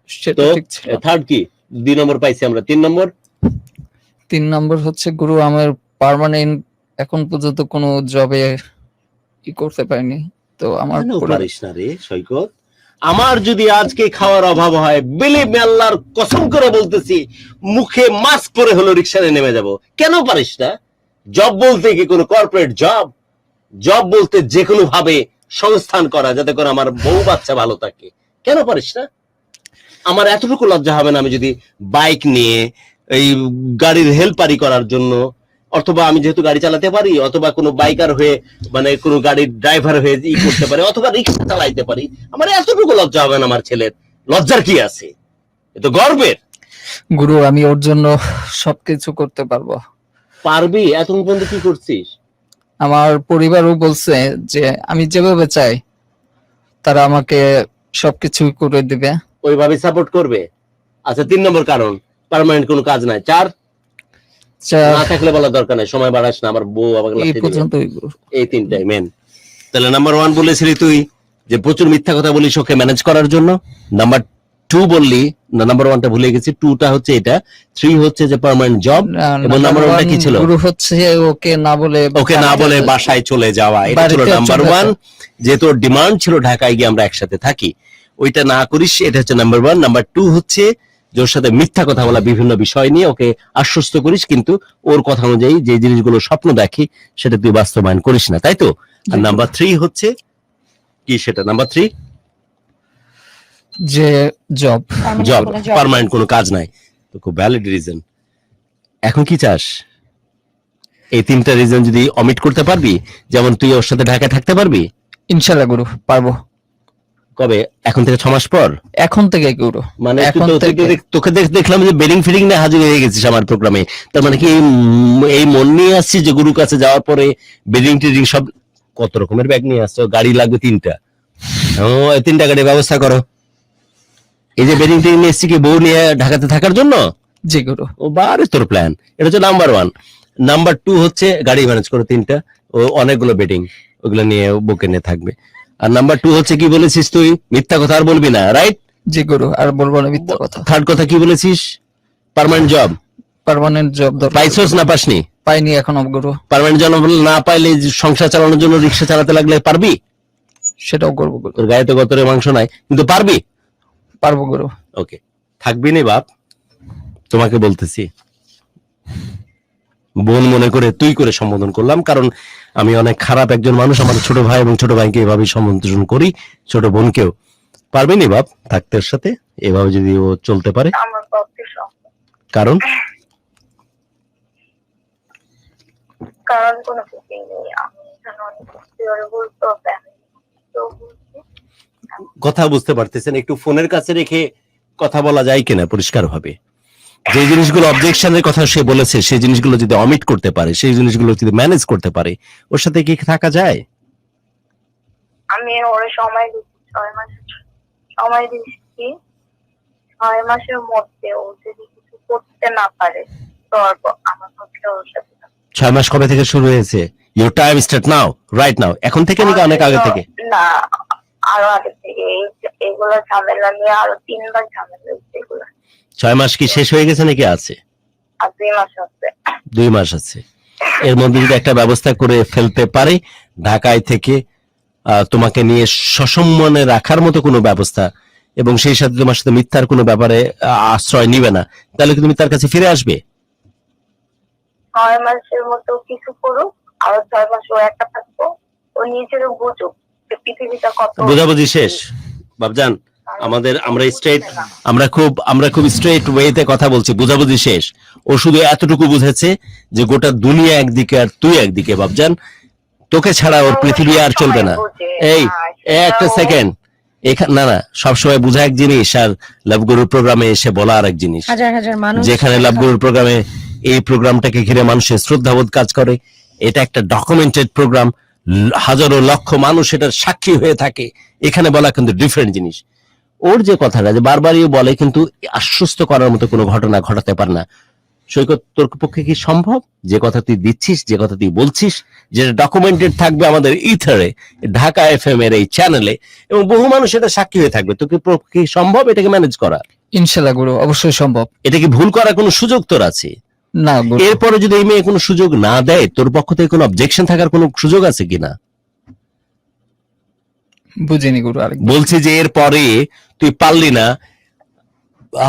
সেটা তো ঠিক ছিল না। থার্ড কি? 2 নম্বর পাইছি আমরা, 3 নম্বর। 3 নম্বর হচ্ছে গুরু, আমার পার্মানেন্ট এখন পর্যন্ত কোনো জবে ই করতে পারিনি, তো আমার কেন পারিস না রে সৈকত? আমার যদি আজকে খাওয়ার অভাব হয়, বিলিভ মি, আল্লাহর কসম করে বলতেছি, মুখে মাস্ক পরে হলো রিকশায় নেমে যাব। কেন পারিস না? জব বলতে কি কোনো কর্পোরেট জব? জব বলতে যে কোনো ভাবে সংস্থান করা, যাতে করে আমার বউ বাচ্চা ভালো থাকে। কেন পারিস না? আমার এতটুকু লজ্জা হবে না আমি যদি বাইক নিয়ে এই গাড়ির হেল্পারি করার জন্য, অথবা আমি যেহেতু গাড়ি চালাতে পারি, অথবা কোনো বাইকার হয়ে মানে কোনো গাড়ির ড্রাইভার হয়ে ই করতে পারি, অথবা রিক্সা চালাইতে পারি, আমার এতটুকু লজ্জা হবে না আমার ছেলের? লজ্জার কি আছে? এ তো গর্বের। গুরু আমি ওর জন্য সবকিছু করতে পারবো। পারবি? এতক্ষণ পর্যন্ত কি করছিস? আমার পরিবারও বলছে যে আমি যেভাবে চাই তারা আমাকে সবকিছু করে দিবে। ওইভাবে সাপোর্ট করবে? আচ্ছা, 3 নম্বর কারণ, পার্মানেন্ট কোনো কাজ নাই। 4 না থাকলে বলার দরকার নাই, সময় বাড়াস না, আমার বউ আমাকে এই লাথি দিবে। পর্যন্তই গুরু। এই 3টাই মেন। তাহলে নাম্বার 1 বলেছিলি তুই যে প্রচুর মিথ্যা কথা বলিস ওকে ম্যানেজ করার জন্য। নাম্বার 2 বললি, না নাম্বার 1টা ভুলে গেছি, 2টা হচ্ছে এটা, 3 হচ্ছে যে পার্মানেন্ট জব, এবং নাম্বার 1টা কি ছিল? গুরু হচ্ছে ওকে না বলে বাসায় চলে যাওয়া। এটা ছিল বাড়িতে নাম্বার চলে 1, যে তোর ডিমান্ড ছিল ঢাকায় গিয়ে আমরা একসাথে থাকি, ওইটা না করিস। এটা হচ্ছে নাম্বার 1। নাম্বার 2 হচ্ছে যে ওর সাথে মিথ্যা কথা বলা, বিভিন্ন বিষয় নিয়ে ওকে আশ্বস্ত করিস, কিন্তু ওর কথা অনুযায়ী যে জিনিসগুলো স্বপ্ন দেখি সেটা তুই বাস্তবায়ন করিস না, তাই তো? আর নাম্বার 3 হচ্ছে কি সেটা? নাম্বার 3 যে জব জব, পার্মানেন্ট কোনো কাজ নাই। তো খুব ভ্যালিড রিজন। এখন কি চাস? এই 3টা রিজন যদি অমিট করতে পারবি, যেমন তুই ওর সাথে ঢাকায় থাকতে পারবি, ইনশাআল্লাহ গুরু পারবো। কবে? এখন থেকে 6 মাস পর? এখন থেকে গুরু, মানে এখন থেকে। তোকে দেখলাম যে বেডিং ফিডিং না হাজির হয়ে গেছিস আমার প্রোগ্রামে। তার মানে কি এই মন নিয়ে আসছিস যে গুরুর কাছে যাওয়ার পরে বেডিং টিডিং সব? কত রকমের ব্যাগ নিয়ে আসছো? গাড়ি লাগবে 3টা। ও, 3টা গাড়ির ব্যবস্থা করো। এই যে বেডিং টিডিং নিয়ে এসছি কি বউ নিয়ে ঢাকাতে থাকার জন্য? জি গুরু। ও বারে তোর প্ল্যান। এটা হচ্ছে নাম্বার 1। নাম্বার 2 হচ্ছে গাড়ি ম্যানেজ করো 3টা, ও অনেকগুলো বেডিং, ওগুলো নিয়ে বুকে নিয়ে থাকবে। আর নাম্বার 2 হচ্ছে কি বলেছিস তুই? মিথ্যা কথা আর বলবি না, রাইট? জি গুরু, আর বলবো না মিথ্যা কথা। থার্ড কথা কি বলেছিস? Permanent job. পার্মানেন্ট জব দরকার। পাইছস না পাসনি? পাইনি এখনো গুরু। পার্মানেন্ট জব না পাইলে সংসার চালানোর জন্য রিক্সা চালাতে লাগলে পারবি? সেটাও করবো গুরু। তোর গায়ে তো গতরে মাংস নাই, কিন্তু পারবি? পারবো গুরু। ওকে, থাকবি নি বাপ, তোমাকে বলতেছি। বোন মনে করে তুই করে সম্বোধন করলাম, কারণ আমি অনেক খারাপ একজন মানুষ। আমার ছোট ভাই এবং ছোট ভাইকে এভাবে সম্বোধন করি, ছোট বোনকেও। পারবি নি বাপ থাকতে ওর সাথে এভাবে যদি ও চলতে পারে? আমার পক্ষে সম্ভব। কারণ কারণ কোনো কিছুই নেই। আমি এখানে অনেক সিওর বলতো, ফ্যামিলি তো বলছি। কথা বুঝতে পারতেছেন? একটু ফোনের কাছে রেখে কথা বলা যায় কিনা পরিষ্কার ভাবে? যে জিনিসগুলো অবজেকশনের কথা সে বলেছে, সেই জিনিসগুলো যদি অমিট করতে পারে, সেই জিনিসগুলো যদি ম্যানেজ করতে পারে, ওর সাথে কি থাকা যায়? আমি ওর সময় দিচ্ছি, 6 মাস সময় দিচ্ছি। 6 মাসের মধ্যে ও যদি কিছু করতে না পারে তো আমার পক্ষে ওর সাথে 6 মাস কবে থেকে শুরু হয়েছে? Your time start now, right now. এখন থেকে নাকি অনেক আগে থেকে? না, আরো আগে থেকে। এইগুলো ঝামেলা নিয়ে আরো 3বার ঝামেলা হয়েছে এগুলো। 6 মাস কি শেষ হয়ে গেছে নাকি আছে? আর 2 মাস আছে। 2 মাস আছে। এর মধ্যে যদি একটা ব্যবস্থা করে ফেলতে পারে ঢাকায় থেকে তোমাকে নিয়ে সসম্মানে রাখার মতো কোনো ব্যবস্থা, এবং সেই সাথে তোমার সাথে মিথ্যার কোনো ব্যাপারে আশ্রয় নিবে না, তাহলে কি তুমি তার কাছে ফিরে আসবে? 6 মাসের মতো কিছু করুক, আরো 6 মাস ও একা থাকবো, ও নিজেরও বুঝুক যে পৃথিবীটা কত। বোঝাবুঝি শেষ বাবজান। আমরা খুব স্ট্রেট ওয়েতে কথা বলছি, বুঝাবুঝি শেষ। ও শুধু এতটুকু বুঝেছে যে গোটা দুনিয়া একদিকে আর তুই একদিকে বাবজান, তোকে ছাড়া ওর পৃথিবী আর চলবে না। এই একটা সেকেন্ড, না না, সবসময় বোঝা এক জিনিস, আর লাভগুরুর প্রোগ্রামে এসে বলা আর এক জিনিস। হাজার হাজার মানুষ যেখানে লাভগুরুর প্রোগ্রামে, এই প্রোগ্রামটাকে ঘিরে মানুষের শ্রদ্ধাবোধ কাজ করে। এটা একটা ডকুমেন্টেড প্রোগ্রাম, হাজারো লক্ষ মানুষ এটার সাক্ষী হয়ে থাকে। এখানে বলা কিন্তু ডিফারেন্ট জিনিস। ওর যে কথাটা যে বারবারই বলে, কিন্তু আশ্বস্ত করার মতো কোনো ঘটনা ঘটাতে পারে না। সৈকত, তোর পক্ষে কি সম্ভব? যে কথা তুই দিচ্ছিস, যে কথা তুই বলছিস, যেটা ডকুমেন্টেড থাকবে আমাদের ইথারে, ঢাকা এফএম এর এই চ্যানেলে, এবং বহু মানুষ এটা সাক্ষী হয়ে থাকবে, তোর পক্ষে সম্ভব এটাকে ম্যানেজ করা? ইনশাআল্লাহ গুরু, অবশ্যই সম্ভব। এটা কি ভুল করার কোনো সুযোগ তোর আছে? না গুরু। এরপরে যদি এই মেয়ে কোনো সুযোগ না দেয়, তোর পক্ষ থেকে কোনো অবজেকশন থাকার কোনো সুযোগ আছে কিনা? বুঝিনি গুরু, আরেক বলছি যে এর পরে তুই পারলি না,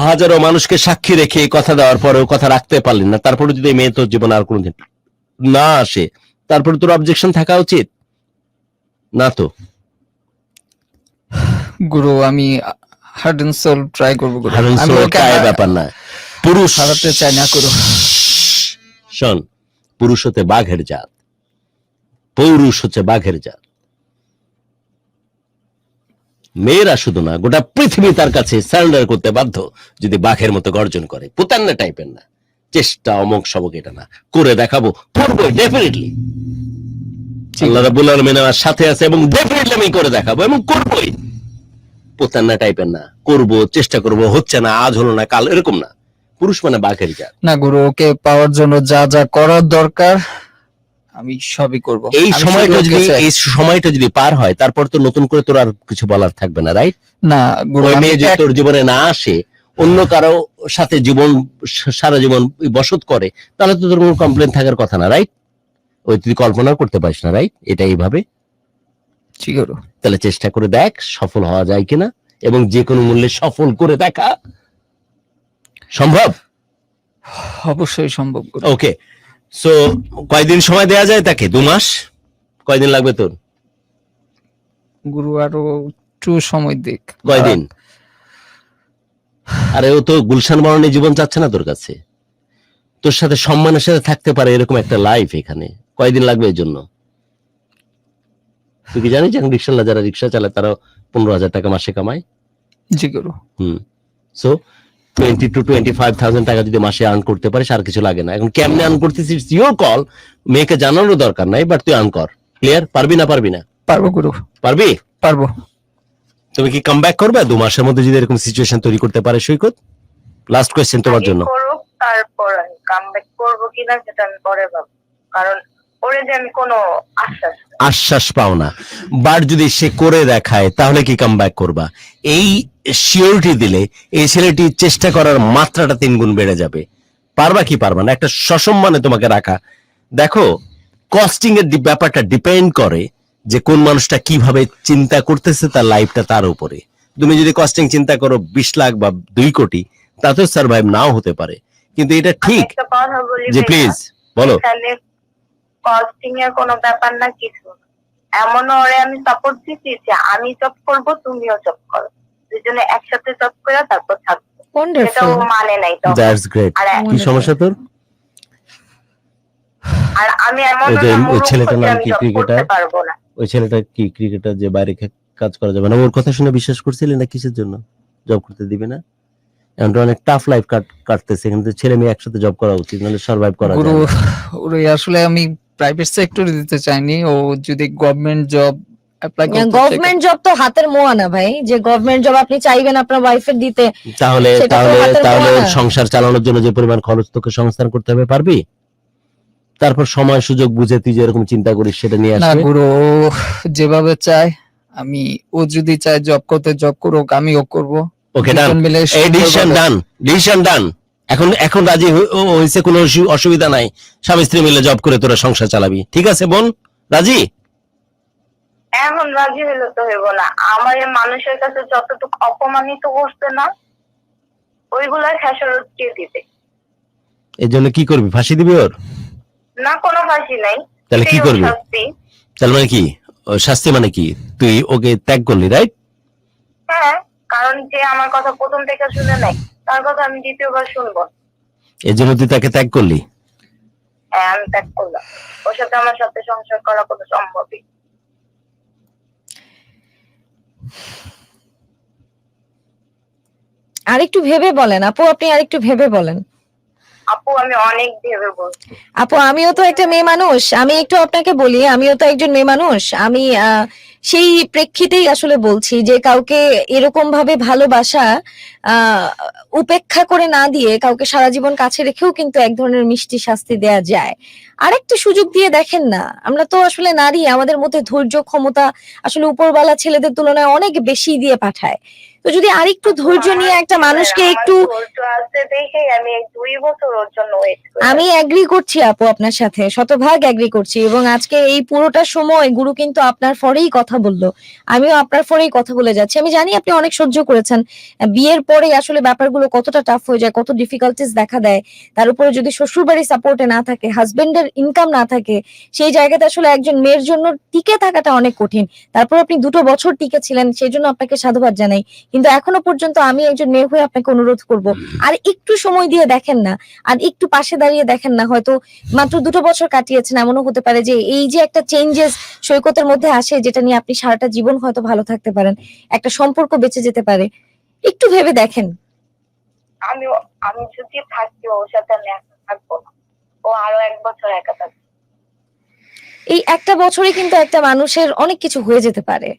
হাজারো মানুষকে সাক্ষী রেখে কথা দেওয়ার পরেও কথা রাখতে পারলি না, তারপরে যদি এই মেয়ে তোর জীবনে আর কোনোদিন না আসে, তারপরে তোর অবজেকশন থাকা উচিত না? তো গুরু আমি হার্ড এন্ড সোল ট্রাই করবো গুরু। হারুন আমি সোল ওকে টাই ব্যাপার না, পুরুষ হারাতে চাই না গুরু। শোন, পুরুষ হতে বাঘের জাত, পৌরুষ হচ্ছে বাঘের জাত। মেয়েরা শুধু না, গোটা পৃথিবী তার কাছে সারেন্ডার করতে বাধ্য যদি বাঘের মতো গর্জন করে। পুতান্না টাইপের না, চেষ্টা অমক সবক এটা না, করে দেখাবো, করবো ডেফিনেটলি। আল্লাহ রাব্বুল আলামিন আমার সাথে আছে এবং ডেফিনেটলি আমি করে দেখাবো এবং করবোই। পুতান্না টাইপের না, করবো, চেষ্টা করবো, হচ্ছে না, আজ হলো না কাল, এরকম না। পুরুষ মানে বাঘের জাত। না গুরু, ওকে পাওয়ার জন্য যা যা করার দরকার আমি সবই করব। এই আমি সময়টা শুধু যদি ওকে চাই। এই সময়টা যদি পার হয়, তারপর তো নতুন করে তোর আর কিছু বলার থাকবে না, রাইট? না গুরু, ওই আমি মেয়ে যদি তোর জীবনে না আসে, অন্য কারো সাথে জীবন সারা জীবন বসত করে, তাহলে তো তোর কোনো কমপ্লেন থাকার কথা না, রাইট? ওই তুই কল্পনা করতে পারিস না, রাইট? এটা এইভাবে জি গুরু। তাহলে চেষ্টা করে দেখ সফল হওয়া যায় কিনা, এবং যে কোনো মূল্যে সফল করে দেখা সম্ভব। অবশ্যই সম্ভব গুরু। ওকে, সো কয়দিন সময় দেয়া যায় তাকে? 2 মাস? কয়দিন লাগবে তোর? গুরু আরো একটু সময় দিক। কয়দিন? আরে ও তো গুলশান বরণী জীবন চাচ্ছে না তোর কাছে, তোর সাথে সম্মানের সাথে থাকতে পারে এরকম একটা লাইফ এখানে। কয়দিন লাগবে এর জন্য? তুই কি জানিস যে রিক্সাওয়ালা যারা রিক্সা চালায় তারা 15,000 টাকা মাসে কামায়? জি গুরু। সো 20 to 25,000 টাকা যদি মাসে আর্ন করতে পারিস, আর কিছু লাগে না। এখন কেমনে আর্ন করতেছিস ইউর কল, মেয়েকে জানানোর দরকার নাই, বাট তুই আর্ন কর। ক্লিয়ার? পারবি না পারবি না? পারবো গুরু, পারবি? পারবো। তুমি কি কাম ব্যাক করবে 2 মাসের মধ্যে যদি এরকম সিচুয়েশন তৈরি করতে পারে? সৈকত, লাস্ট কোয়েশ্চেন তোমার আগে জন্য। করুক, তারপর আমি কামব্যাক করবো কিনা সেটা আমি পরে ভাববো। কারণ ওরে যে আমি কোনো আশ্বাস পাও না, বাট যদি সে করে দেখায় তাহলে কি কাম ব্যাক করবা? এই সিওরিটি দিলে এই ছেলেটি চেষ্টা করার মাত্রাটা 3 গুণ বেড়ে যাবে। পারবা কি পারবা না, একটা সসম্মানে তোমাকে রাখা। দেখো, কস্টিং এর ব্যাপারটা ডিপেন্ড করে যে কোন মানুষটা কিভাবে চিন্তা করতেছে তার লাইফটা তার উপরে। তুমি যদি কস্টিং চিন্তা করো 20 লাখ বা 2 কোটি, তাতেও সার্ভাইভ নাও হতে পারে। কিন্তু এটা ঠিক একটা কথা বলি যে, ভাইয়া, প্লিজ বলো। এখানে কস্টিং এর কোনো ব্যাপার না, কিছু না। এমন ওরে আমি সাপোর্ট দিচ্ছি যে আমি জব করব, তুমিও জব করো, দুজনে একসাথে জব করে তারপর থাকবো। সেটাও ওয়ান্ডারফুল। মানে নাই তো। That's great. আর কি সমস্যা তোর? আর আমি এমন ওই যে না ওই মূর্খ ছেলেটার যে নাম আমি কি, জব করতে ক্রিকেটার? পারবো না। ওই ছেলেটা কি ক্রিকেটার যে বাইরে কাজ করা যাবে না? ওর কথা শুনে বিশ্বাস করছিলি না? কিসের জন্য জব করতে দিবে না? এখন তো অনেক টাফ লাইফ কাটতেছে, কিন্তু ছেলে মেয়ে একসাথে জব করা উচিত, নাহলে সার্ভাইভ করা গুরু, যায় না। ওরে আসলে আমি প্রাইভেট সেক্টরে দিতে চাইনি। ও যদি গভর্নমেন্ট জব অ্যাপ্লাই করতে চায়, গভর্নমেন্ট জব তো হাতের মোয়া না ভাই, যে গভর্নমেন্ট জব আপনি চাইবেন আপনার ওয়াইফের দিতে। তাহলে সেটা তো তাহলে হাতের তাহলে মোয়া না। সংসার চালানোর জন্য যে পরিমাণ খরচ তোকে সংস্থান করতে হবে, পারবি? তারপর সময় সুযোগ বুঝে তুই যে এরকম চিন্তা করিস সেটা নিয়ে না আসবে। গুরু, ও যেভাবে চায় আমি, ও যদি চায় জব করতে জব করুক, আমিও করব। ওকে, ডান। দুজন মিলে এই ডিসিশন সুন্দরভাবে- ডান, ডিসিশন ডান। এখন রাজি হয়েছে, কোনো অসুবিধা নাই। স্বামী স্ত্রী মিলে জব করে তোরা সংসার চালাবি, ঠিক আছে বোন? রাজি? এখন রাজি হইলে তো হইব না। আমার এই মানুষের কাছে যতটুকু অপমানিত করছে না, ওইগুলার খেসারত কে দিবে? এর জন্য কি করবি? ফাঁসি দিবি ওর? না, কোনো ফাঁসি নাই। তাহলে কি সেই করবি? শাস্তি। তার মানে কি? ও শাস্তি মানে কি? তুই ওকে ত্যাগ করলি, রাইট? হ্যাঁ, কারণ যে আমার কথা প্রথম থেকে শুনে নাই, তার কথা আমি দ্বিতীয়বার শুনবো। এর জন্য তুই তাকে ত্যাগ করলি? হ্যাঁ, আমি ত্যাগ করলাম। ওর সাথে আমার সাথে সংসার করা কোনো সম্ভবই। আরেকটু ভেবে বলেন আপু, আপনি আরেকটু ভেবে বলেন। আপু, আমি অনেক ভেবে বলছি। আপু, আমিও তো একটা মেয়ে মানুষ, আমি একটু আপনাকে বলি, আমিও তো একজন মেয়ে মানুষ। আমি সেই প্রেক্ষিতেই আসলে বলছি যে কাউকে এরকম ভাবে ভালোবাসা উপেক্ষা করে না দিয়ে কাউকে সারা জীবন কাছে রেখেও কিন্তু এক ধরনের মিষ্টি শাস্তি দেয়া যায়। আরেকটা সুযোগ দিয়ে দেখেন না। আমরা তো আসলে নারী, আমাদের মধ্যে ধৈর্য ক্ষমতা আসলে উপরওয়ালা ছেলেদের তুলনায় অনেক বেশি দিয়ে পাঠায়। তো যদি আরেকটু ধৈর্য নিয়ে একটা মানুষকে আমার একটু, ধৈর্য আছে দেখেই আমি এই 2 বছর ওর জন্য ওয়েট করি। আমি এগ্রি করছি আপু আপনার সাথে, শতভাগ এগ্রি করছি, এবং আজকে এই পুরোটা সময় গুরু কিন্তু আপনার ফরেই কথা বললো, আমিও আপনার ফরেই কথা বলে যাচ্ছি। আমি জানি আপনি অনেক সহ্য করেছেন, বিয়ের পরে আসলে ব্যাপারগুলো কতটা টাফ হয়ে যায়, কত ডিফিকাল্টিস দেখা দেয়, তার উপরে যদি শ্বশুরবাড়ি সাপোর্টে না থাকে, হাজবেন্ডের ইনকাম না থাকে, সেই জায়গাতে আসলে একজন মেয়ের জন্য টিকে থাকাটা অনেক কঠিন। তারপর আপনি 2 বছর টিকে ছিলেন, সেই জন্য আপনাকে সাধুবাদ জানাই। কিন্তু এখনো পর্যন্ত আমি একজন মেয়ে হয়ে আপনাকে অনুরোধ করব, আর একটু সময় দিয়ে দেখেন না, আর একটু পাশে দাঁড়িয়ে দেখেন না। হয়তো মাত্র 2 বছর কাটিয়েছেন, এমনও হতে পারে যে এই যে একটা চেঞ্জেস সৈকতের মধ্যে আসে, যেটা নিয়ে আপনি সারাটা জীবন হয়তো ভালো থাকতে পারেন, একটা সম্পর্ক বেঁচে যেতে পারে। একটু ভেবে দেখেন। আমি যদি থাকি ওর সাথে আমি একা থাকবো না, ও আরো 1 বছর একা থাকবে। এই একটা বছরে কিন্তু একটা মানুষের অনেক কিছু হয়ে যেতে পারে।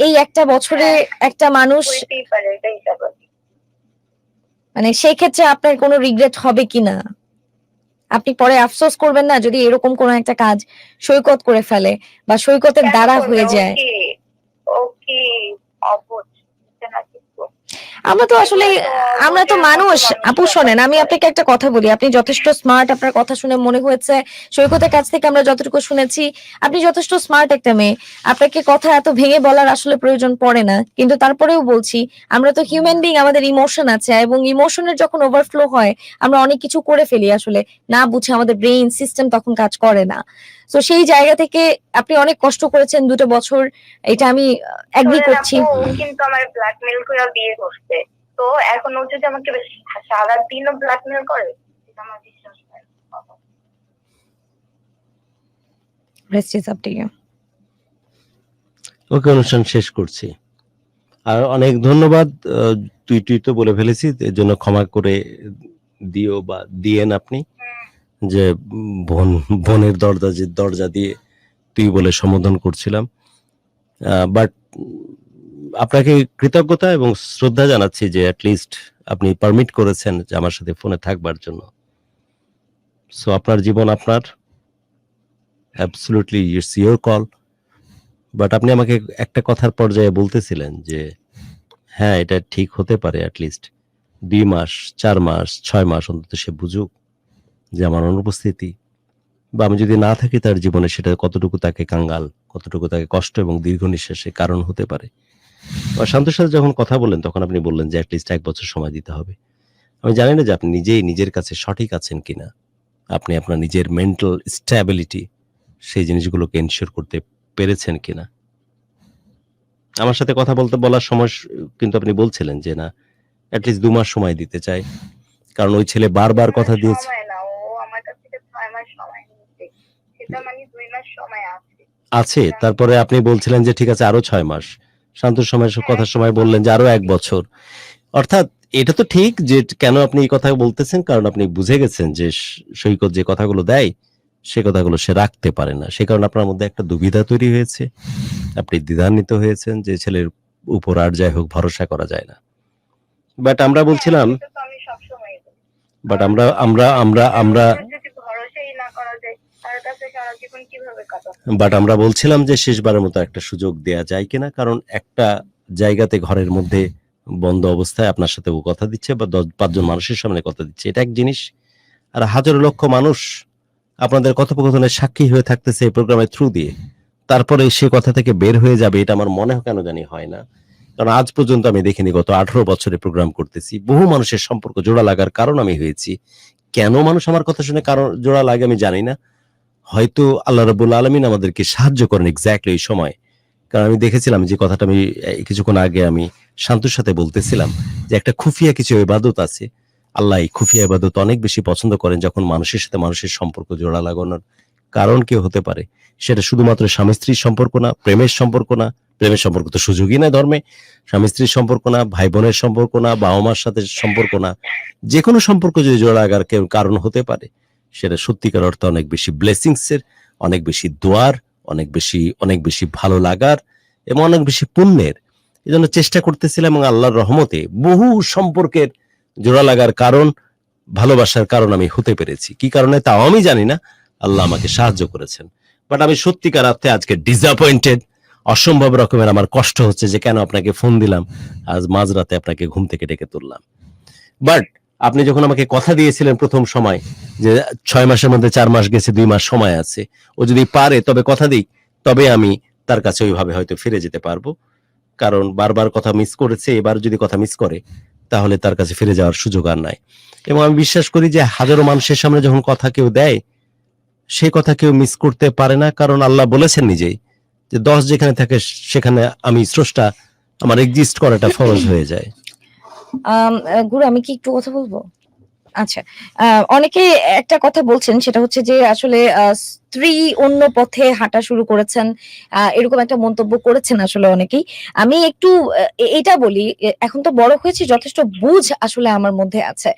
এই একটা বছরে একটা মানুষ, হইতেই পারে, এটাই স্বাভাবিক। মানে সেই ক্ষেত্রে আপনার কোনো রিগ্রেট হবে কিনা, আপনি পরে আফসোস করবেন না যদি এরকম কোনো একটা কাজ সৈকত করে ফেলে বা সৈকতের কেন দ্বারা করবে? হয়ে যায়? ও কি অবুঝ না কিছু? আমরা তো আসলে, আমরা তো মানুষ আপু। শোনেন, আমি আপনাকে একটা কথা বলি, আপনি যথেষ্ট স্মার্ট, আপনার কথা শুনে মনে হয়েছে, সৈকতের কাছ থেকে আমরা যতটুকু শুনেছি আপনি যথেষ্ট স্মার্ট একটা মেয়ে, আপনাকে কথা এত ভেঙে বলার আসলে প্রয়োজন পড়ে না। কিন্তু তারপরেও বলছি, আমরা তো হিউম্যান বিং, আমাদের ইমোশন আছে, এবং ইমোশনের যখন ওভারফ্লো হয় আমরা অনেক কিছু করে ফেলি আসলে না বুঝে, আমাদের ব্রেইন সিস্টেম তখন কাজ করে না। তো সেই জায়গা থেকে আপনি অনেক কষ্ট করেছেন 2 বছর, এটা আমি এগ্রি শোনেন করছি। আপু, ও কিন্তু আমার ব্ল্যাকমেল করে বিয়ে করছে, তো এখন ও যদি আমাকে সারাদিনও ব্ল্যাকমেল করে, এটা আমার বিশ্বাস হয় না। Rest is up to you. ওকে, অনুষ্ঠান শেষ করছি। আর অনেক ধন্যবাদ। তুই তো বলে ফেলেছি, এর জন্য ক্ষমা করে দিও বা দিয়েন আপনি, যে বোনের দরজা দিয়ে তুই বলে সম্বোধন করছিলাম। বাট আপনাকে কৃতজ্ঞতা এবং শ্রদ্ধা জানাচ্ছি যে অ্যাটলিস্ট আপনি পারমিট করেছেন যে আমার সাথে ফোনে থাকবার জন্য। সো আপনার জীবন আপনার, absolutely it's your call. But আপনি আমাকে একটা কথার পর্যায়ে বলতেছিলেন যে হ্যাঁ, এটা ঠিক হতে পারে অ্যাটলিস্ট 2 মাস, 4 মাস, 6 মাস অন্তত সে বুঝুক যে আমার অনুপস্থিতি বা আমি যদি না থাকি তার জীবনে, সেটা কতটুকু তাকে কাঙ্গাল, কতটুকু তাকে কষ্ট এবং দীর্ঘ নিঃশ্বাসের কারণ হতে পারে। শান্তর সাথে যখন কথা বললেন তখন আপনি বললেন যে অ্যাটলিস্ট 1 বছর সময় দিতে হবে। আমি জানি না যে আপনি নিজেই নিজের কাছে সঠিক আছেন কিনা, আপনি আপনার নিজের মেন্টাল স্ট্যাবিলিটি সেই জিনিসগুলোকে এনশিওর করতে পেরেছেন কিনা। আমার সাথে কথা বলার সময় কিন্তু আপনি বলছিলেন যে না, অ্যাটলিস্ট 2 মাস সময় দিতে চাই, কারণ ওই ছেলে বারবার কথা দিয়েছে। সময় না, ও আমার কাছ থেকে 6 মাস সময় নিয়েছে, সেটা মানে 2 মাস সময় আছে। তারপরে আপনি বলছিলেন যে ঠিক আছে আরো 6 মাস, শান্তর কথার সময় বললেন যে আরো 1 বছর। অর্থাৎ এটা তো ঠিক যে কেন আপনি এই কথা বলতেছেন, কারণ আপনি বুঝে গেছেন যে সৈকত যে কথাগুলো দেয় সে কথাগুলো সে রাখতে পারে না, সে কারণে আপনার মধ্যে একটা দুবিধা তৈরি হয়েছে, আপনি দ্বিধান্বিত হয়েছেন যে ছেলের উপর আর যাই হোক ভরসা করা যায় না। বাট আমরা বলছিলাম, আমি সবসময়, বাট আমরা আমরা আমরা আমরা যদি ভরসাই না করা যায় তার কাছে সারা জীবন কিভাবে কাটাবো? বাট আমরা বলছিলাম যে শেষবারের মতো একটা সুযোগ দেয়া যায় কিনা, কারণ একটা জায়গাতে ঘরের মধ্যে বন্ধ অবস্থায় আপনার সাথে ও কথা দিচ্ছে বা 5 জন মানুষের সামনে কথা দিচ্ছে, এটা এক জিনিস। আর হাজার লক্ষ মানুষ আপনাদের কথোপকথনের সাক্ষী হয়ে থাকতেছে এই প্রোগ্রামের থ্রু দিয়ে, তারপরে সে কথা থেকে বের হয়ে যাবে, এটা আমার মনে কেন জানি হয় না। কারণ আজ পর্যন্ত আমি দেখিনি, গত 18 বছরে প্রোগ্রাম করতেছি, বহু মানুষের সম্পর্ক জোড়া লাগার কারণ আমি হয়েছি। কেন মানুষ আমার কথা শুনে কারণ জোড়া লাগে আমি জানি না, হয়তো আল্লাহ রাব্বুল আলামিন আমাদেরকে সাহায্য করেন এক্স্যাক্টলি এই সময়। কারণ আমি দেখেছিলাম যে কথাটা আমি কিছুক্ষণ আগে আমি শান্তুর সাথে বলতেছিলাম যে একটা খুফিয়া কিছু ইবাদত আছে, আল্লাহ এই খুফিয়া ইবাদত অনেক বেশি পছন্দ করেন, যখন মানুষের সাথে মানুষের সম্পর্ক জোড়া লাগানোর কারণ কেউ হতে পারে। সেটা শুধুমাত্র স্বামী স্ত্রীর সম্পর্ক না, প্রেমের সম্পর্ক না, প্রেমের সম্পর্ক তো সুযোগই না ধর্মে, স্বামী স্ত্রীর সম্পর্ক না, ভাই বোনের সম্পর্ক না, বাবা মার সাথে সম্পর্ক না, যে কোনো সম্পর্ক যদি জোড়া লাগার কেউ কারণ হতে পারে, সেটা সত্যিকার অর্থে অনেক বেশি ব্লেসিংস এর, অনেক বেশি দোয়ার, অনেক বেশি ভালো লাগার এবং অনেক বেশি পুণ্যের। এই জন্য চেষ্টা করতেছিলাম এবং আল্লাহর রহমতে বহু সম্পর্কের জোড়া লাগার কারণ, ভালোবাসার কারণ আমি হতে পেরেছি। কি কারণে তাও আমি জানি না, আল্লাহ আমাকে সাহায্য করেছেন। বাট আমি সত্যিকার অর্থে আজকে ডিসঅ্যাপয়েন্টেড, অসম্ভব রকমের আমার কষ্ট হচ্ছে যে কেন আপনাকে ফোন দিলাম, আজ মাঝরাতে আপনাকে ঘুম থেকে ডেকে তুললাম। বাট আপনি যখন আমাকে কথা দিয়েছিলেন প্রথম সময় যে 6 মাসের মধ্যে 4 মাস গেছে, 2 মাস সময় আছে, ও যদি পারে তবে কথা দিক, তবে আমি তার কাছে ওইভাবে হয়তো ফিরে যেতে পারবো। কারণ বারবার কথা মিস করেছে, এবার যদি কথা মিস করে তাহলে তার কাছে ফিরে যাওয়ার সুযোগ আর নাই। এবং আমি বিশ্বাস করি যে হাজারো মানুষের সামনে যখন কথা কেউ দেয়, সেই কথা কেউ মিস করতে পারে না, কারণ আল্লাহ বলেছেন নিজেই যে 10 যেখানে থাকে সেখানে আমি স্রষ্টা, আমার এক্সিস্ট করাটা ফরজ হয়ে যায়। গুরু আমি কি একটু কথা বলবো? আচ্ছা, অনেকে একটা কথা বলছেন, সেটা হচ্ছে যে আসলে স্ত্রী অন্য পথে হাঁটা শুরু করেছেন, এরকম একটা মন্তব্য করেছেন আসলে অনেকেই। আমি একটু এটা বলি, এখন তো বড় হয়েছি, যথেষ্ট বুঝ আসলে আমার মধ্যে আছে।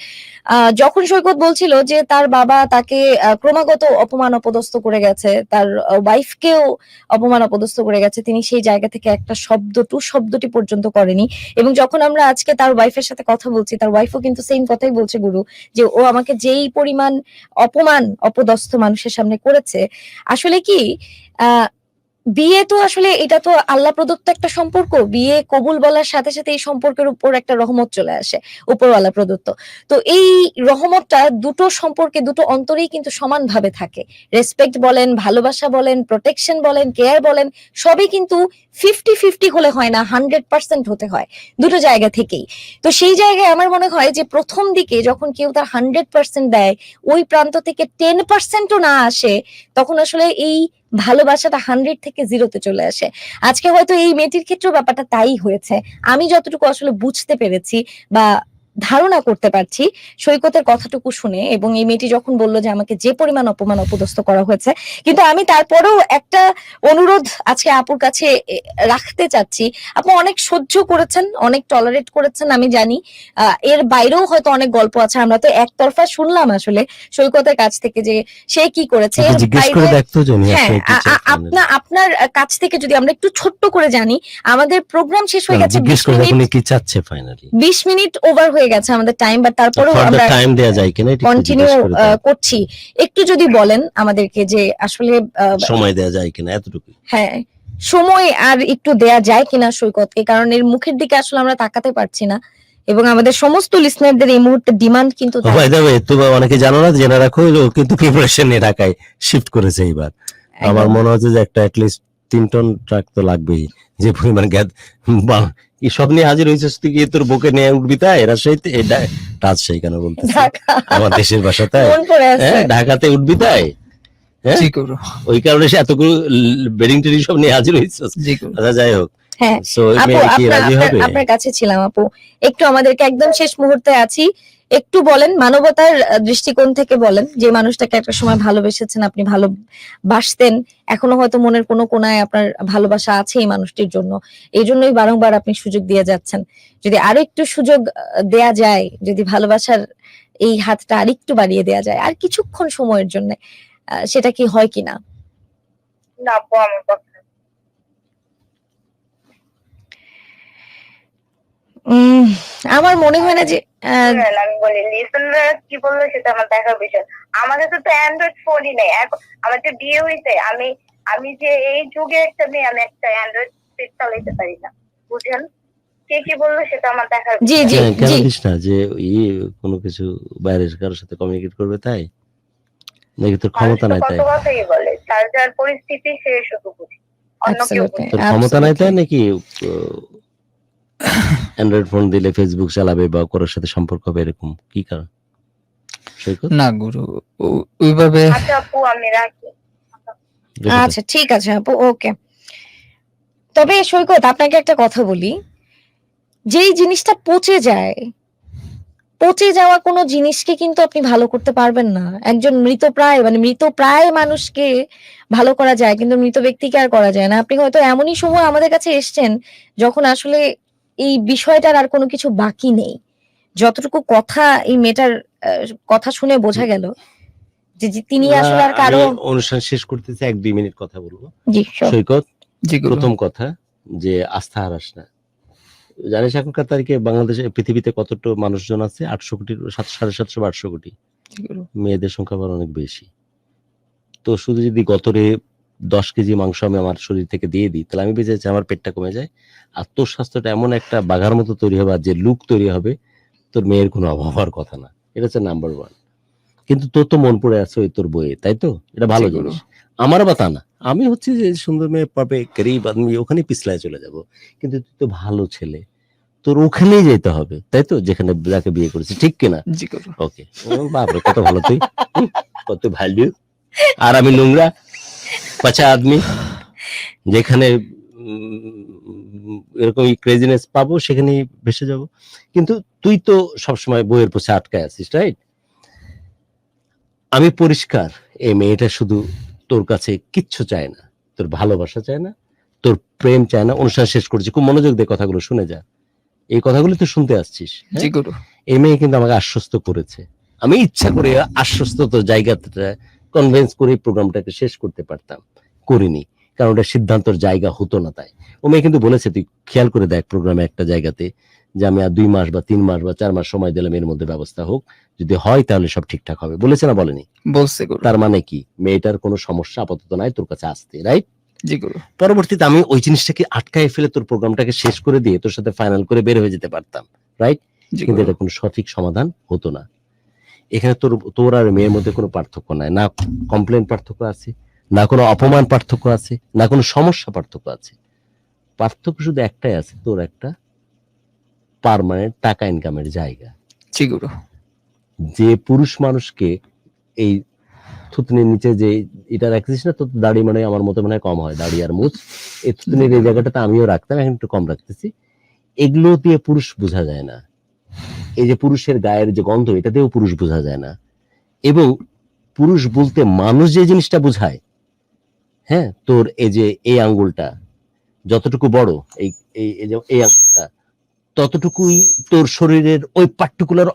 যখন সৈকত বলছিল যে তার বাবা তাকে ক্রমাগত অপমান অপদস্থ করে গেছে, তার ওয়াইফকেও অপমান অপদস্থ করে গেছে, তিনি সেই জায়গা থেকে একটা শব্দটি পর্যন্ত করেনি। এবং যখন আমরা আজকে তার ওয়াইফের সাথে কথা বলছি, তার ওয়াইফও কিন্তু সেম কথাই বলছে গুরু, যে ও আমাকে যেই পরিমাণ অপমান অপদস্থ মানুষের সামনে করেছে, আসলে কি বিয়ে তো আসলে এটা তো আল্লাহ প্রদত্ত একটা সম্পর্ক। বিয়ে কবুল বলার সাথে সাথে এই সম্পর্কের উপর একটা রহমত চলে আসে, উপরওয়ালা প্রদত্ত। তো এই রহমতটা দুটো সম্পর্কে, দুটো অন্তরেই কিন্তু সমানভাবে থাকে। রেসপেক্ট বলেন, ভালোবাসা বলেন, প্রোটেকশন বলেন, কেয়ার বলেন, সবই কিন্তু 50-50 হলে হয় না, 100% হতে হয়, দুটো জায়গা থেকেই। তো সেই জায়গায় আমার মনে হয় যে প্রথম দিকে যখন কেউ তার 100% দেয়, ওই প্রান্ত থেকে 10%ও না আসে, তখন আসলে এই ভালোবাসাটা 100 থেকে 0-তে চলে আসে। আজকে হয়তো এই মেয়েটির ক্ষেত্রেও ব্যাপারটা তাই হয়েছে। আমি যতটুকু আসলে বুঝতে পেরেছি বা ধারণা করতে পারছি সৈকতের কথাটুকু শুনে, এবং এই মেয়েটি যখন বললো যে আমাকে যে পরিমাণ অপমান অপদস্থ করা হয়েছে, কিন্তু আমি তারপরেও একটা অনুরোধ আজকে আপুর কাছে রাখতে চাচ্ছি। আপু অনেক সহ্য করেছেন, অনেক টলারেট করেছেন, আমি জানি। এর বাইরেও হয়তো অনেক গল্প আছে, আমরা তো একতরফা শুনলাম আসলে সৈকতের কাছ থেকে যে সে কি করেছে। এর জিজ্ঞেস করে বাইরে দেখতো যে উনি হ্যাঁ, আসলে কি চান। আপনার কাছ থেকে যদি আমরা একটু ছোট্ট করে জানি, আমাদের প্রোগ্রাম শেষ হয়ে গেছে, জিজ্ঞেস করে দেখুন উনি কি চাচ্ছে ফাইনালি। 20 মিনিট ওভার হয়ে গেছে আমাদের টাইম, বাট তারপরেও ফার্দার আমরা টাইম দেয়া যায় কিনা এটা একটু কন্টিনিউ জিজ্ঞেস করে দেখুন। করছি। একটু যদি বলেন আমাদেরকে যে আসলে সময় দেয়া যায় কিনা, এতটুকু। হ্যাঁ, সময় আর একটু দেয়া যায় কিনা সৈকতকে, কারণ এর মুখের দিকে আসলে আমরা তাকাতে পারছি না, এবং আমাদের সমস্ত লিসনারদের এই মুহূর্তে ডিমান্ড কিন্তু তাই। বাই দ্য ওয়ে, তুমি অনেকে জানো না, জেনে রাখো, ও কিন্তু প্রিপারেশন নিয়ে ঢাকায় শিফট করেছে এবার। আমার মনে হচ্ছে যে একটা অ্যাটলিস্ট 3 টন ট্রাক তো লাগবেই, যে পরিমাণ গ্যাস কি সব নিয়ে হাজির হয়েছিস তুই, গিয়ে তোর বুকে নিয়ে উঠবি তাই রাজশাহীতে, রাজশাহী কেন বলতেছি, ঢাকা আমার দেশের ভাষা তাই, মন পড়ে আছে। হ্যাঁ ঢাকাতে উঠবি তাই, হ্যাঁ জি গুরু, ওই কারণে সে এতগুলো বেডিং টেডিং সব নিয়ে হাজির হয়েছিস। জি গুরু। আচ্ছা যাই হোক, হ্যাঁ সো আপু, মেয়ে কি রাজি হবে? আপনার কাছে ছিলাম আপু, একটু আমাদেরকে একদম শেষ মুহূর্তে আছি, একটু বলেন মানবতার দৃষ্টিকোণ থেকে বলেন, যে মানুষটাকে একটা সময় ভালোবেসেছেন, আপনি ভালোবাসতেন, এখনো হয়তো মনের কোনো কোনায় আপনার ভালোবাসা আছে এই মানুষটির জন্য, এই জন্যই বারংবার আপনি সুযোগ দিয়ে যাচ্ছেন। যদি আরো একটু সুযোগ দেয়া যায়, যদি ভালোবাসার এই হাতটা আরেকটু বাড়িয়ে দেয়া যায় আর কিছুক্ষণ সময়ের জন্য, সেটা কি হয় কিনা? না আপু, আমার কথা আমার মনে হয় না যে শুনেন, আমি বলি লিসেনার কি বললো সেটা আমার দেখার বিষয়। আমাদের তো অ্যান্ড্রয়েড ফোনই নেই এখন। আমার যে বিয়ে হয়েছে, আমি যে এই যুগে একটা মেয়ে, আমি একটা অ্যান্ড্রয়েড সেট চালাইতে পারি না, বুঝেন? কে কি বললো সেটা আমার দেখার জি বিষয়। জি কেন জি, দিস না যে কোনো কিছু বাইরের কারোর সাথে কমিউনিকেট করবে তাই, নাকি তোর মানুষ ক্ষমতা তো নাই কত তাই? কথাই বলে, যার যার পরিস্থিতি সে শুধু বুঝে, অন্য কেউ Absolutely. বুঝে তোর না। ক্ষমতা নাই তাই, Absolutely. নাকি অ্যান্ড্রয়েড ফোন দিলে ফেসবুক চালাবে বা কারোর সাথে সম্পর্ক হবে, এরকম কি কারণ সৈকত? না গুরু, ওইভাবে আচ্ছা আপু, আমি রাখি। রেখে দাও। আচ্ছা ঠিক আছে আপু, ওকে। তবে সৈকত আপনাকে একটা কথা বলি, যেই জিনিসটা পচে যায়, পচে যাওয়া কোনো জিনিসকে কিন্তু আপনি ভালো করতে পারবেন না। একজন মৃতপ্রায় মানুষকে ভালো করা যায়, কিন্তু মৃত ব্যক্তিকে আর করা যায় না। আপনি হয়তো এমনই সময় আমাদের কাছে এসছেন যখন আসলে এই বিষয়টার আর কোনো কিছু বাকি নেই। যতটুকু কথা এই মেয়েটার কথা শুনে বোঝা গেল যে তিনি আসলে আর আমি কারো। অনুষ্ঠান শেষ করতেছি, 1-2 মিনিট কথা বলবো। জি sure. সৈকত, জি গুরু, প্রথম কথা যে আস্থা হারাস না। জানিস এখনকার তারিখে বাংলাদেশে, পৃথিবীতে কতটা মানুষজন আছে? 800 কোটির 750 800 কোটি। জি গুরু। মেয়েদের সংখ্যা আবার অনেক বেশি। তো শুধু যদি গতরে 10 কেজি মাংস আমি আমার শরীর থেকে দিয়ে দিই, তাহলে আমি বেঁচে যাচ্ছি, আমার পেটটা কমে যায়, আর তোর স্বাস্থ্যটা এমন একটা বাঘার মতো তৈরি হবে, আর যে লুক তৈরি হবে, তোর মেয়ের কোনো অভাব হওয়ার কথা না। এটা হচ্ছে নাম্বার ওয়ান। কিন্তু তোর তো মন পড়ে আছে ওই তোর বইয়ে, তাই তো? এটা ভালো জি গুরু। জিনিস। আমার বা তা না, আমি হচ্ছে যে সুন্দর মেয়ে পাবে, গরিব আদমি, ওখানে পিছলায় চলে যাব। কিন্তু তুই তো ভালো ছেলে, তোর ওখানেই যেতে হবে, তাই তো? যেখানে যাকে বিয়ে করেছিস, ঠিক কিনা? জি গুরু। ওকে। বাপরে কত ভালো তুই, কত ভ্যালু। আর আমি নোংরা পচা আদমি, যেখানে এরকম ক্রেজিনেস পাবো সেখানেই ভেসে যাব। কিন্তু তুই তো সবসময় বইয়ের পোছে আটকায় আছিস, রাইট? আমি পরিষ্কার, এই মেয়েটা শুধু তোর কাছে কিচ্ছু চায় না, তোর ভালোবাসা চায় না, তোর প্রেম চায় না। অনুষ্ঠান শেষ করছি, খুব মনোযোগ দিয়ে কথাগুলো শুনে যা, এই কথাগুলো তুই শুনতে আসছিস। জি গুরু। এই মেয়ে কিন্তু আমাকে আশ্বস্ত করেছে, আমি ইচ্ছা করে আশ্বস্ত তো জায়গাটা কনভিন্স করে প্রোগ্রামটাকে শেষ করতে পারতাম, করিনি, কারণ ওটা সিদ্ধান্তর জায়গা হতো না। তাই ও মেয়ে কিন্তু বলেছে, তুই খেয়াল করে দেখ প্রোগ্রামে একটা জায়গাতে, যে আমি আর 2 মাস বা 3 মাস বা 4 মাস সময় দিলাম, এর মধ্যে ব্যবস্থা হোক, যদি হয় তাহলে সব ঠিকঠাক হবে। বলেছে না বলেনি? বলছে গুরু। তার মানে কি, মেয়েটার কোনো সমস্যা আপাতত নাই তোর কাছে আসতে, রাইট? জি গুরু। পরবর্তীতে আমি ওই জিনিসটাকে আটকায় ফেলে তোর প্রোগ্রামটাকে শেষ করে দিয়ে তোর সাথে ফাইনাল করে বের হয়ে যেতে পারতাম, রাইট? জি কিন্তু গুরু। এটা কোনো সঠিক সমাধান হতো না। এখানে তোর আর মেয়ের মধ্যে কোনো পার্থক্য নাই, না কমপ্লেন পার্থক্য আছে, না কোনো অপমান পার্থক্য আছে, না কোনো সমস্যা পার্থক্য আছে। পার্থক্য শুধু একটাই আছে, তোর একটা পার্মানেন্ট টাকা ইনকামের জায়গা। জি গুরু। যে পুরুষ মানুষকে এই থুতনির নিচে যে এটা রাখছিস না, তোর দাড়ি মানে আমার মতো মনে হয় কম হয়, দাড়ি আর মুছ, এই থুতনির এই জায়গাটাতে আমিও রাখতাম, এখন একটু কম রাখতেছি। এগুলো দিয়ে পুরুষ বোঝা যায় না। এই যে পুরুষের গায়ের যে গন্ধ, এটাতেও পুরুষ বোঝা যায় না। এবং পুরুষ বলতে মানুষ যে জিনিসটা বোঝায়, হ্যাঁ, তোর এই যে এই আঙ্গুলটা যতটুকু বড়, এই এই আঙ্গুলটা ততটুকুই তোর শরীরের ওই পার্টিকুলার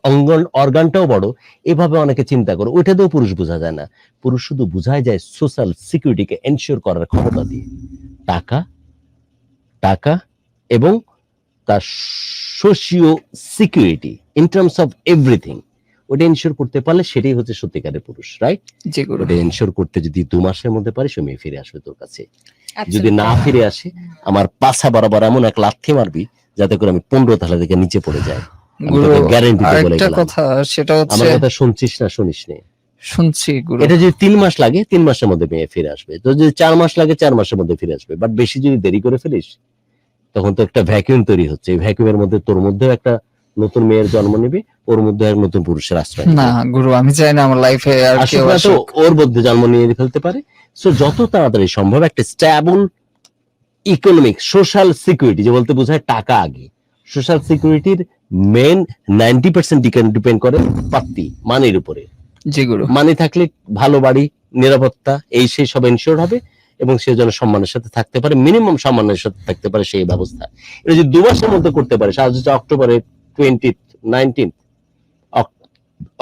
অর্গানটাও বড়, এভাবে অনেকে চিন্তা করে, ওইটাতেও পুরুষ বোঝা যায় না। পুরুষ শুধু বোঝায় যায় সোশ্যাল সিকিউরিটিকে এনশিওর করার ক্ষমতা দিয়ে, টাকা, টাকা এবং তার socio security in terms of everything, ওটা এনশিওর করতে পারলে সেটাই হচ্ছে সত্যিকারের পুরুষ, রাইট? জি গুরু। ওটা এনশিওর করতে যদি 2 মাসের মধ্যে পারিস, ও মেয়ে ফিরে আসবে তোর কাছে। যদি Absolutely. না ফিরে আসে, আমার পাছা বরাবর এমন এক লাথি মারবি যাতে করে আমি 15 তলা থেকে নিচে পড়ে যাই। আমি গুরু তোকে গ্যারান্টিতে বলে আরেকটা গেলাম। কথা, সেটা আমার হচ্ছে, কথা শুনছিস না শুনিস নি? শুনছি গুরু। এটা যদি 3 মাস লাগে, 3 মাসের মধ্যে মেয়ে ফিরে আসবে। তো যদি 4 মাস লাগে, 4 মাসের মধ্যে ফিরে আসবে। বাট বেশি যদি দেরি করে ফেলিস, তখন তো একটা ভ্যাকুয়াম তৈরি হচ্ছে। এই ভ্যাকুয়ামের মধ্যে তোর মধ্যেও একটা নতুন মেয়ের জন্ম নিবে, ওর মধ্যে এক নতুন পুরুষের আশ্রয় নিবে। না গুরু, আমি চাই না আমার লাইফে আর আসুক কেউ না তো, আসুক। ওর মধ্যে জন্ম নিয়ে ফেলতে পারে। সো যত তাড়াতাড়ি সম্ভব একটা স্ট্যাবল ইকোনমিক সোশ্যাল সিকিউরিটি, যে বলতে বোঝায় টাকা আগে। সোশ্যাল সিকিউরিটির মেন 90% ডিপেন্ড করে পাত্তি, মানির উপরে। জি গুরু। মানি থাকলে ভালো বাড়ি, নিরাপত্তা, এই সেই সব এনশিওর হবে, এবং সে যেন সম্মানের সাথে থাকতে পারে, মিনিমাম সম্মানের সাথে থাকতে পারে, সেই ব্যবস্থা। এটা যদি 2 মাসের মধ্যে করতে পারে, আজ হচ্ছে অক্টোবরের 19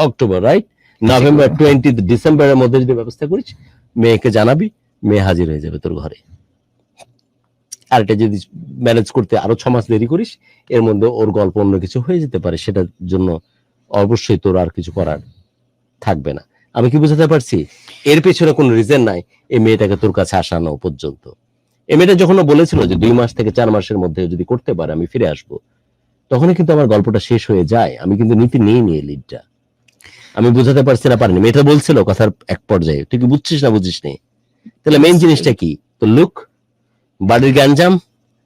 অক্টোবর, রাইট? নভেম্বর 20 ডিসেম্বরের মধ্যে যদি ব্যবস্থা করিস, মেয়েকে জানাবি, মেয়ে হাজির হয়ে যাবে তোর ঘরে। আর এটা যদি ম্যানেজ করতে আরো 6 মাস দেরি করিস, এর মধ্যে ওর গল্প অন্য কিছু হয়ে যেতে পারে, সেটার জন্য অবশ্যই তোর আর কিছু করার থাকবে না। আমি কি বুঝাতে পারছি? এর পেছনে কোনো রিজন নাই এই মেয়েটাকে তোর কাছে আসানো পর্যন্ত। এই মেয়েটা যখন বলেছিল যে 2 মাস থেকে 4 মাসের মধ্যে যদি করতে পারে আমি ফিরে আসবো, তখনই কিন্তু আমার গল্পটা শেষ হয়ে যায়। আমি কিন্তু নীতি নিয়ে লিডটা আমি বুঝাতে পারছি না, পারিনি। মেয়েটা বলছিল কথার এক পর্যায়ে, তুই কি বুঝছিস না বুঝিস নি? তাহলে মেইন জিনিসটা কি? তো লুক, বাড়ির গ্যাঞ্জাম,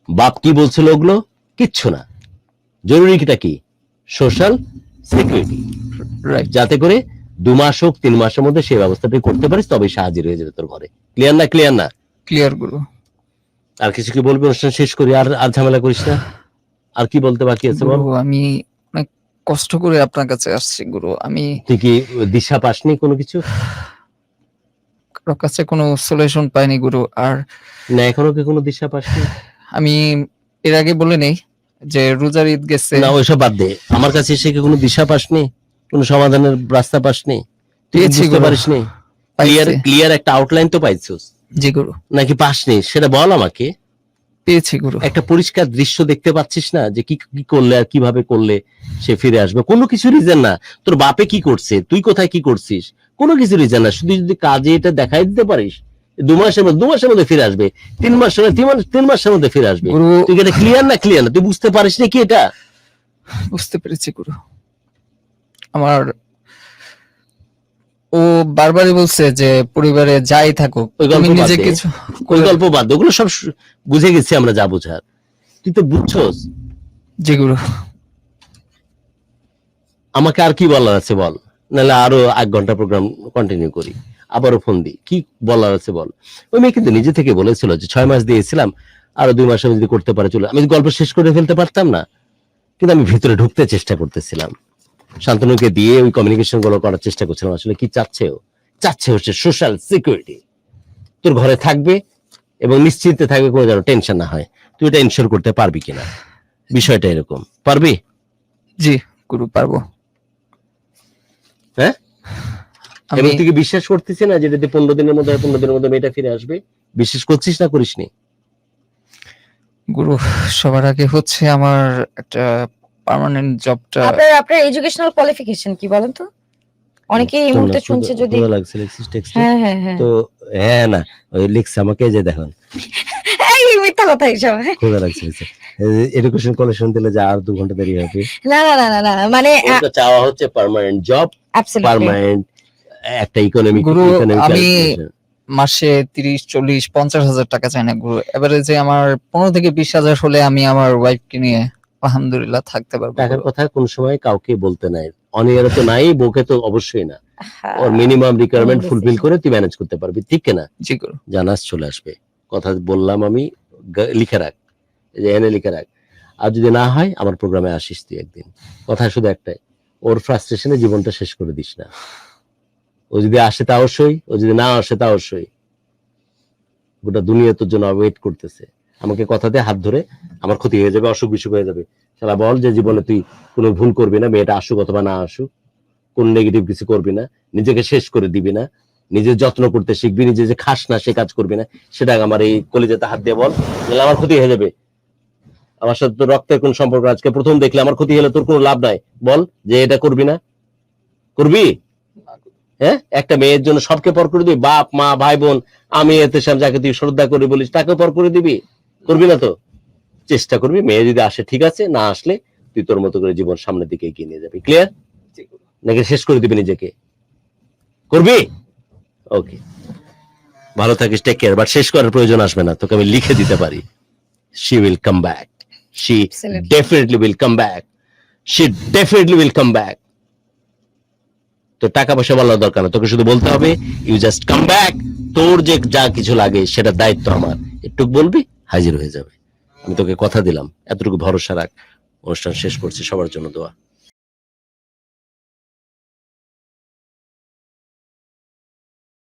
বাপ কি বলছিল, ওগুলো কিচ্ছু না। জরুরিটা কি? Social security, right. যাতে করে 2 মাস হোক 3 মাসের মধ্যে সেই ব্যবস্থাটা করতে পারিস, তবে সে হাজির হয়ে যাবে তোর ঘরে। ক্লিয়ার না? ক্লিয়ার না? ক্লিয়ার গুরু। আর কিছু কি বলবি? অনুষ্ঠান শেষ করি, আর আর ঝামেলা করিস না। আর কি বলতে বাকি আছে বল। গুরু আমি অনেক কষ্ট করে আপনার কাছে আসছি গুরু। আমি তুই কি দিশা পাসনি কোনো কিছু? কারোর কাছে কোনো সলিউশন পাইনি গুরু। আর না, এখনো কি কোনো দিশা পাসনি? আমি এর আগে বলে নেই যে রোজার ঈদ গেছে। না, ওইসব বাদ দে। আমার কাছে এসে কি কোনো দিশা পাসনি, কোনো সমাধানের রাস্তা পাসনি? তুই পেয়েছি বুঝতে গুরু, পারিসনি? পাইছি। ক্লিয়ার একটা আউটলাইন তো পাইছিস জি গুরু, নাকি পাসনি? সেটা বল আমাকে। পেয়েছি গুরু। একটা পরিষ্কার দৃশ্য দেখতে পাচ্ছিস না, যে কি কি করলে আর কিভাবে করলে সে ফিরে আসবে? কোনো কিছু রিজন না। তোর বাপে কি করছে, তুই কোথায় কি করছিস, কোনো কিছু রিজন না। শুধু যদি কাজে এটা দেখাই দিতে পারিস, দু মাসের মধ্যে ফিরে আসবে, 3 মাসের মধ্যে ফিরে আসবে। গুরু তুই কি এটা ক্লিয়ার না? তুই বুঝতে পারিস না কি এটা? বুঝতে পেরেছি গুরু। আমার ও বারবারই বলছে যে পরিবারে যাই থাকুক ওই তুমি গল্প নিজে বাদ দে। কিছু ওই করে- গল্প বাদ দে, ওগুলো সব বুঝে গেছি আমরা যা বোঝার। তুই তো বুঝছস। জি গুরু। আমাকে আর কি বলার আছে বল, নাহলে আরো 1 ঘন্টা প্রোগ্রাম কন্টিনিউ করি, আবারও ফোন দি, কি বলার আছে বল। ওই মেয়ে কিন্তু নিজে থেকে বলেছিল যে 6 মাস দিয়েছিলাম, আরো 2 মাস আমি যদি করতে পারে চলে। আমি গল্প শেষ করে ফেলতে পারতাম না, কিন্তু আমি ভিতরে ঢুকতে চেষ্টা করতেছিলাম, শান্তনুকে দিয়ে ওই কমিউনিকেশন গুলো করার চেষ্টা করছিলাম। আসলে কি চাচ্ছে হচ্ছে সোশ্যাল সিকিউরিটি, তোর ঘরে থাকবে এবং নিশ্চিন্তে থাকবে, কোনো যেন টেনশন না হয়। তুই এটা ইনশিওর করতে পারবি কিনা, বিষয়টা এরকম। পারবি? জি গুরু পারবো। হ্যাঁ, আমি এবং তুই কি বিশ্বাস করতেছিস না যে যদি 15 দিনের মধ্যে 15 দিনের মধ্যে মেয়েটা ফিরে আসবে? বিশ্বাস করছিস না করিসনি? গুরু সবার আগে হচ্ছে আমার একটা পার্মানেন্ট জবটা। আপনার এডুকেশনাল কোয়ালিফিকেশন কি বলেন তো? অনেকে এই মুহূর্তে শুনছে যদি। লাগছে লিখছিস টেক্সটে? হ্যাঁ হ্যাঁ হ্যাঁ, তো হ্যাঁ না, ওই লিখছে আমাকে, যে দেখুন এই মিথ্যা কথা এইসব। খোদা লাগছে। এডুকেশন কলেকশন দিলে যে আর 2 ঘন্টা দেরি হবে। না না না না না, মানে ওর তো চাওয়া হচ্ছে পার্মানেন্ট জব, অ্যাবসলিউটলি। পার্মানেন্ট একটা ইকোনমিক। গুরু, মাসে 30, 40, 50 হাজার টাকা চাই না গুরু। এবারে যে আমার 15 থেকে 20 হাজার হলে আমি আমার ওয়াইফকে নিয়ে আলহামদুলিল্লাহ থাকতে পারবো টাকার গুরু। কথা কোন সময় কাউকে বলতে নাই, অনিয়ারে তো নাই, বউকে তো অবশ্যই না। ওর মিনিমাম রিকোয়ারমেন্ট ফুলফিল করে তুই ম্যানেজ করতে পারবি, ঠিক না? জি গুরু। জানাস চলে আসবে। কথা বললাম আমি, লিখে রাখ, এই যে এনে লিখে রাখ। আর যদি না হয় আমার প্রোগ্রামে আসিস তুই একদিন। কথা শুধু একটাই, ওর ফ্রাস্ট্রেশনে জীবনটা শেষ করে দিস না। ও যদি আসে তা অবশ্যই, ও যদি না আসে তা অবশ্যই। গোটা দুনিয়া তোর জন্য ওয়েট করতেছে। আমাকে কথা দিয়ে হাত ধরে, আমার ক্ষতি হয়ে যাবে, অসুখ বিসুখ হয়ে যাবে। শালা বল যে জীবনে তুই কোনো ভুল করবি না, মেয়েটা আসুক অথবা না আসুক, কোন নেগেটিভ কিছু করবি না, নিজেকে শেষ করে দিবি না, নিজের যত্ন করতে শিখবি, নিজে যে খাস না সে কাজ করবি না। সেটা আমার এই কলিজাতে হাত দিয়ে বল, তাহলে আমার ক্ষতি হয়ে যাবে। আমার সাথে তোর রক্তের কোন সম্পর্ক? আজকে প্রথম দেখলে আমার ক্ষতি হলে তোর কোনো লাভ নাই। বল যে এটা করবি না, করবি? হ্যাঁ, একটা মেয়ের জন্য সবকে পর করে দিবি, বাপ মা ভাই বোন, আমি এতে যাকে তুই শ্রদ্ধা করে বলিস তাকে পর করে দিবি? করবি না তো। চেষ্টা করবি, মেয়ে যদি আসে ঠিক আছে, না আসলে তুই তোর মতো করে জীবন সামনের দিকে এগিয়ে নিয়ে যাবি। ক্লিয়ার? নাকি শেষ করে দিবি নিজেকে? করবি? ওকে, ভালো থাকিস, টেক কেয়ার। বাট শেষ করার প্রয়োজন আসবে না, তোকে আমি লিখে দিতে পারি। She will come back, she Absolutely. Definitely will come back, she definitely will come back. তো টাকা পয়সা বলার দরকার না, তোকে শুধু বলতে হবে ইউ জাস্ট কাম ব্যাক। তোর যে যা কিছু লাগে সেটা দায়িত্ব আমার, একটু বলবি হাজির হয়ে যাবে। আমি তোকে কথা দিলাম, এতটুকু ভরসা রাখ। অনুষ্ঠান শেষ করছি, সবার জন্য দোয়া।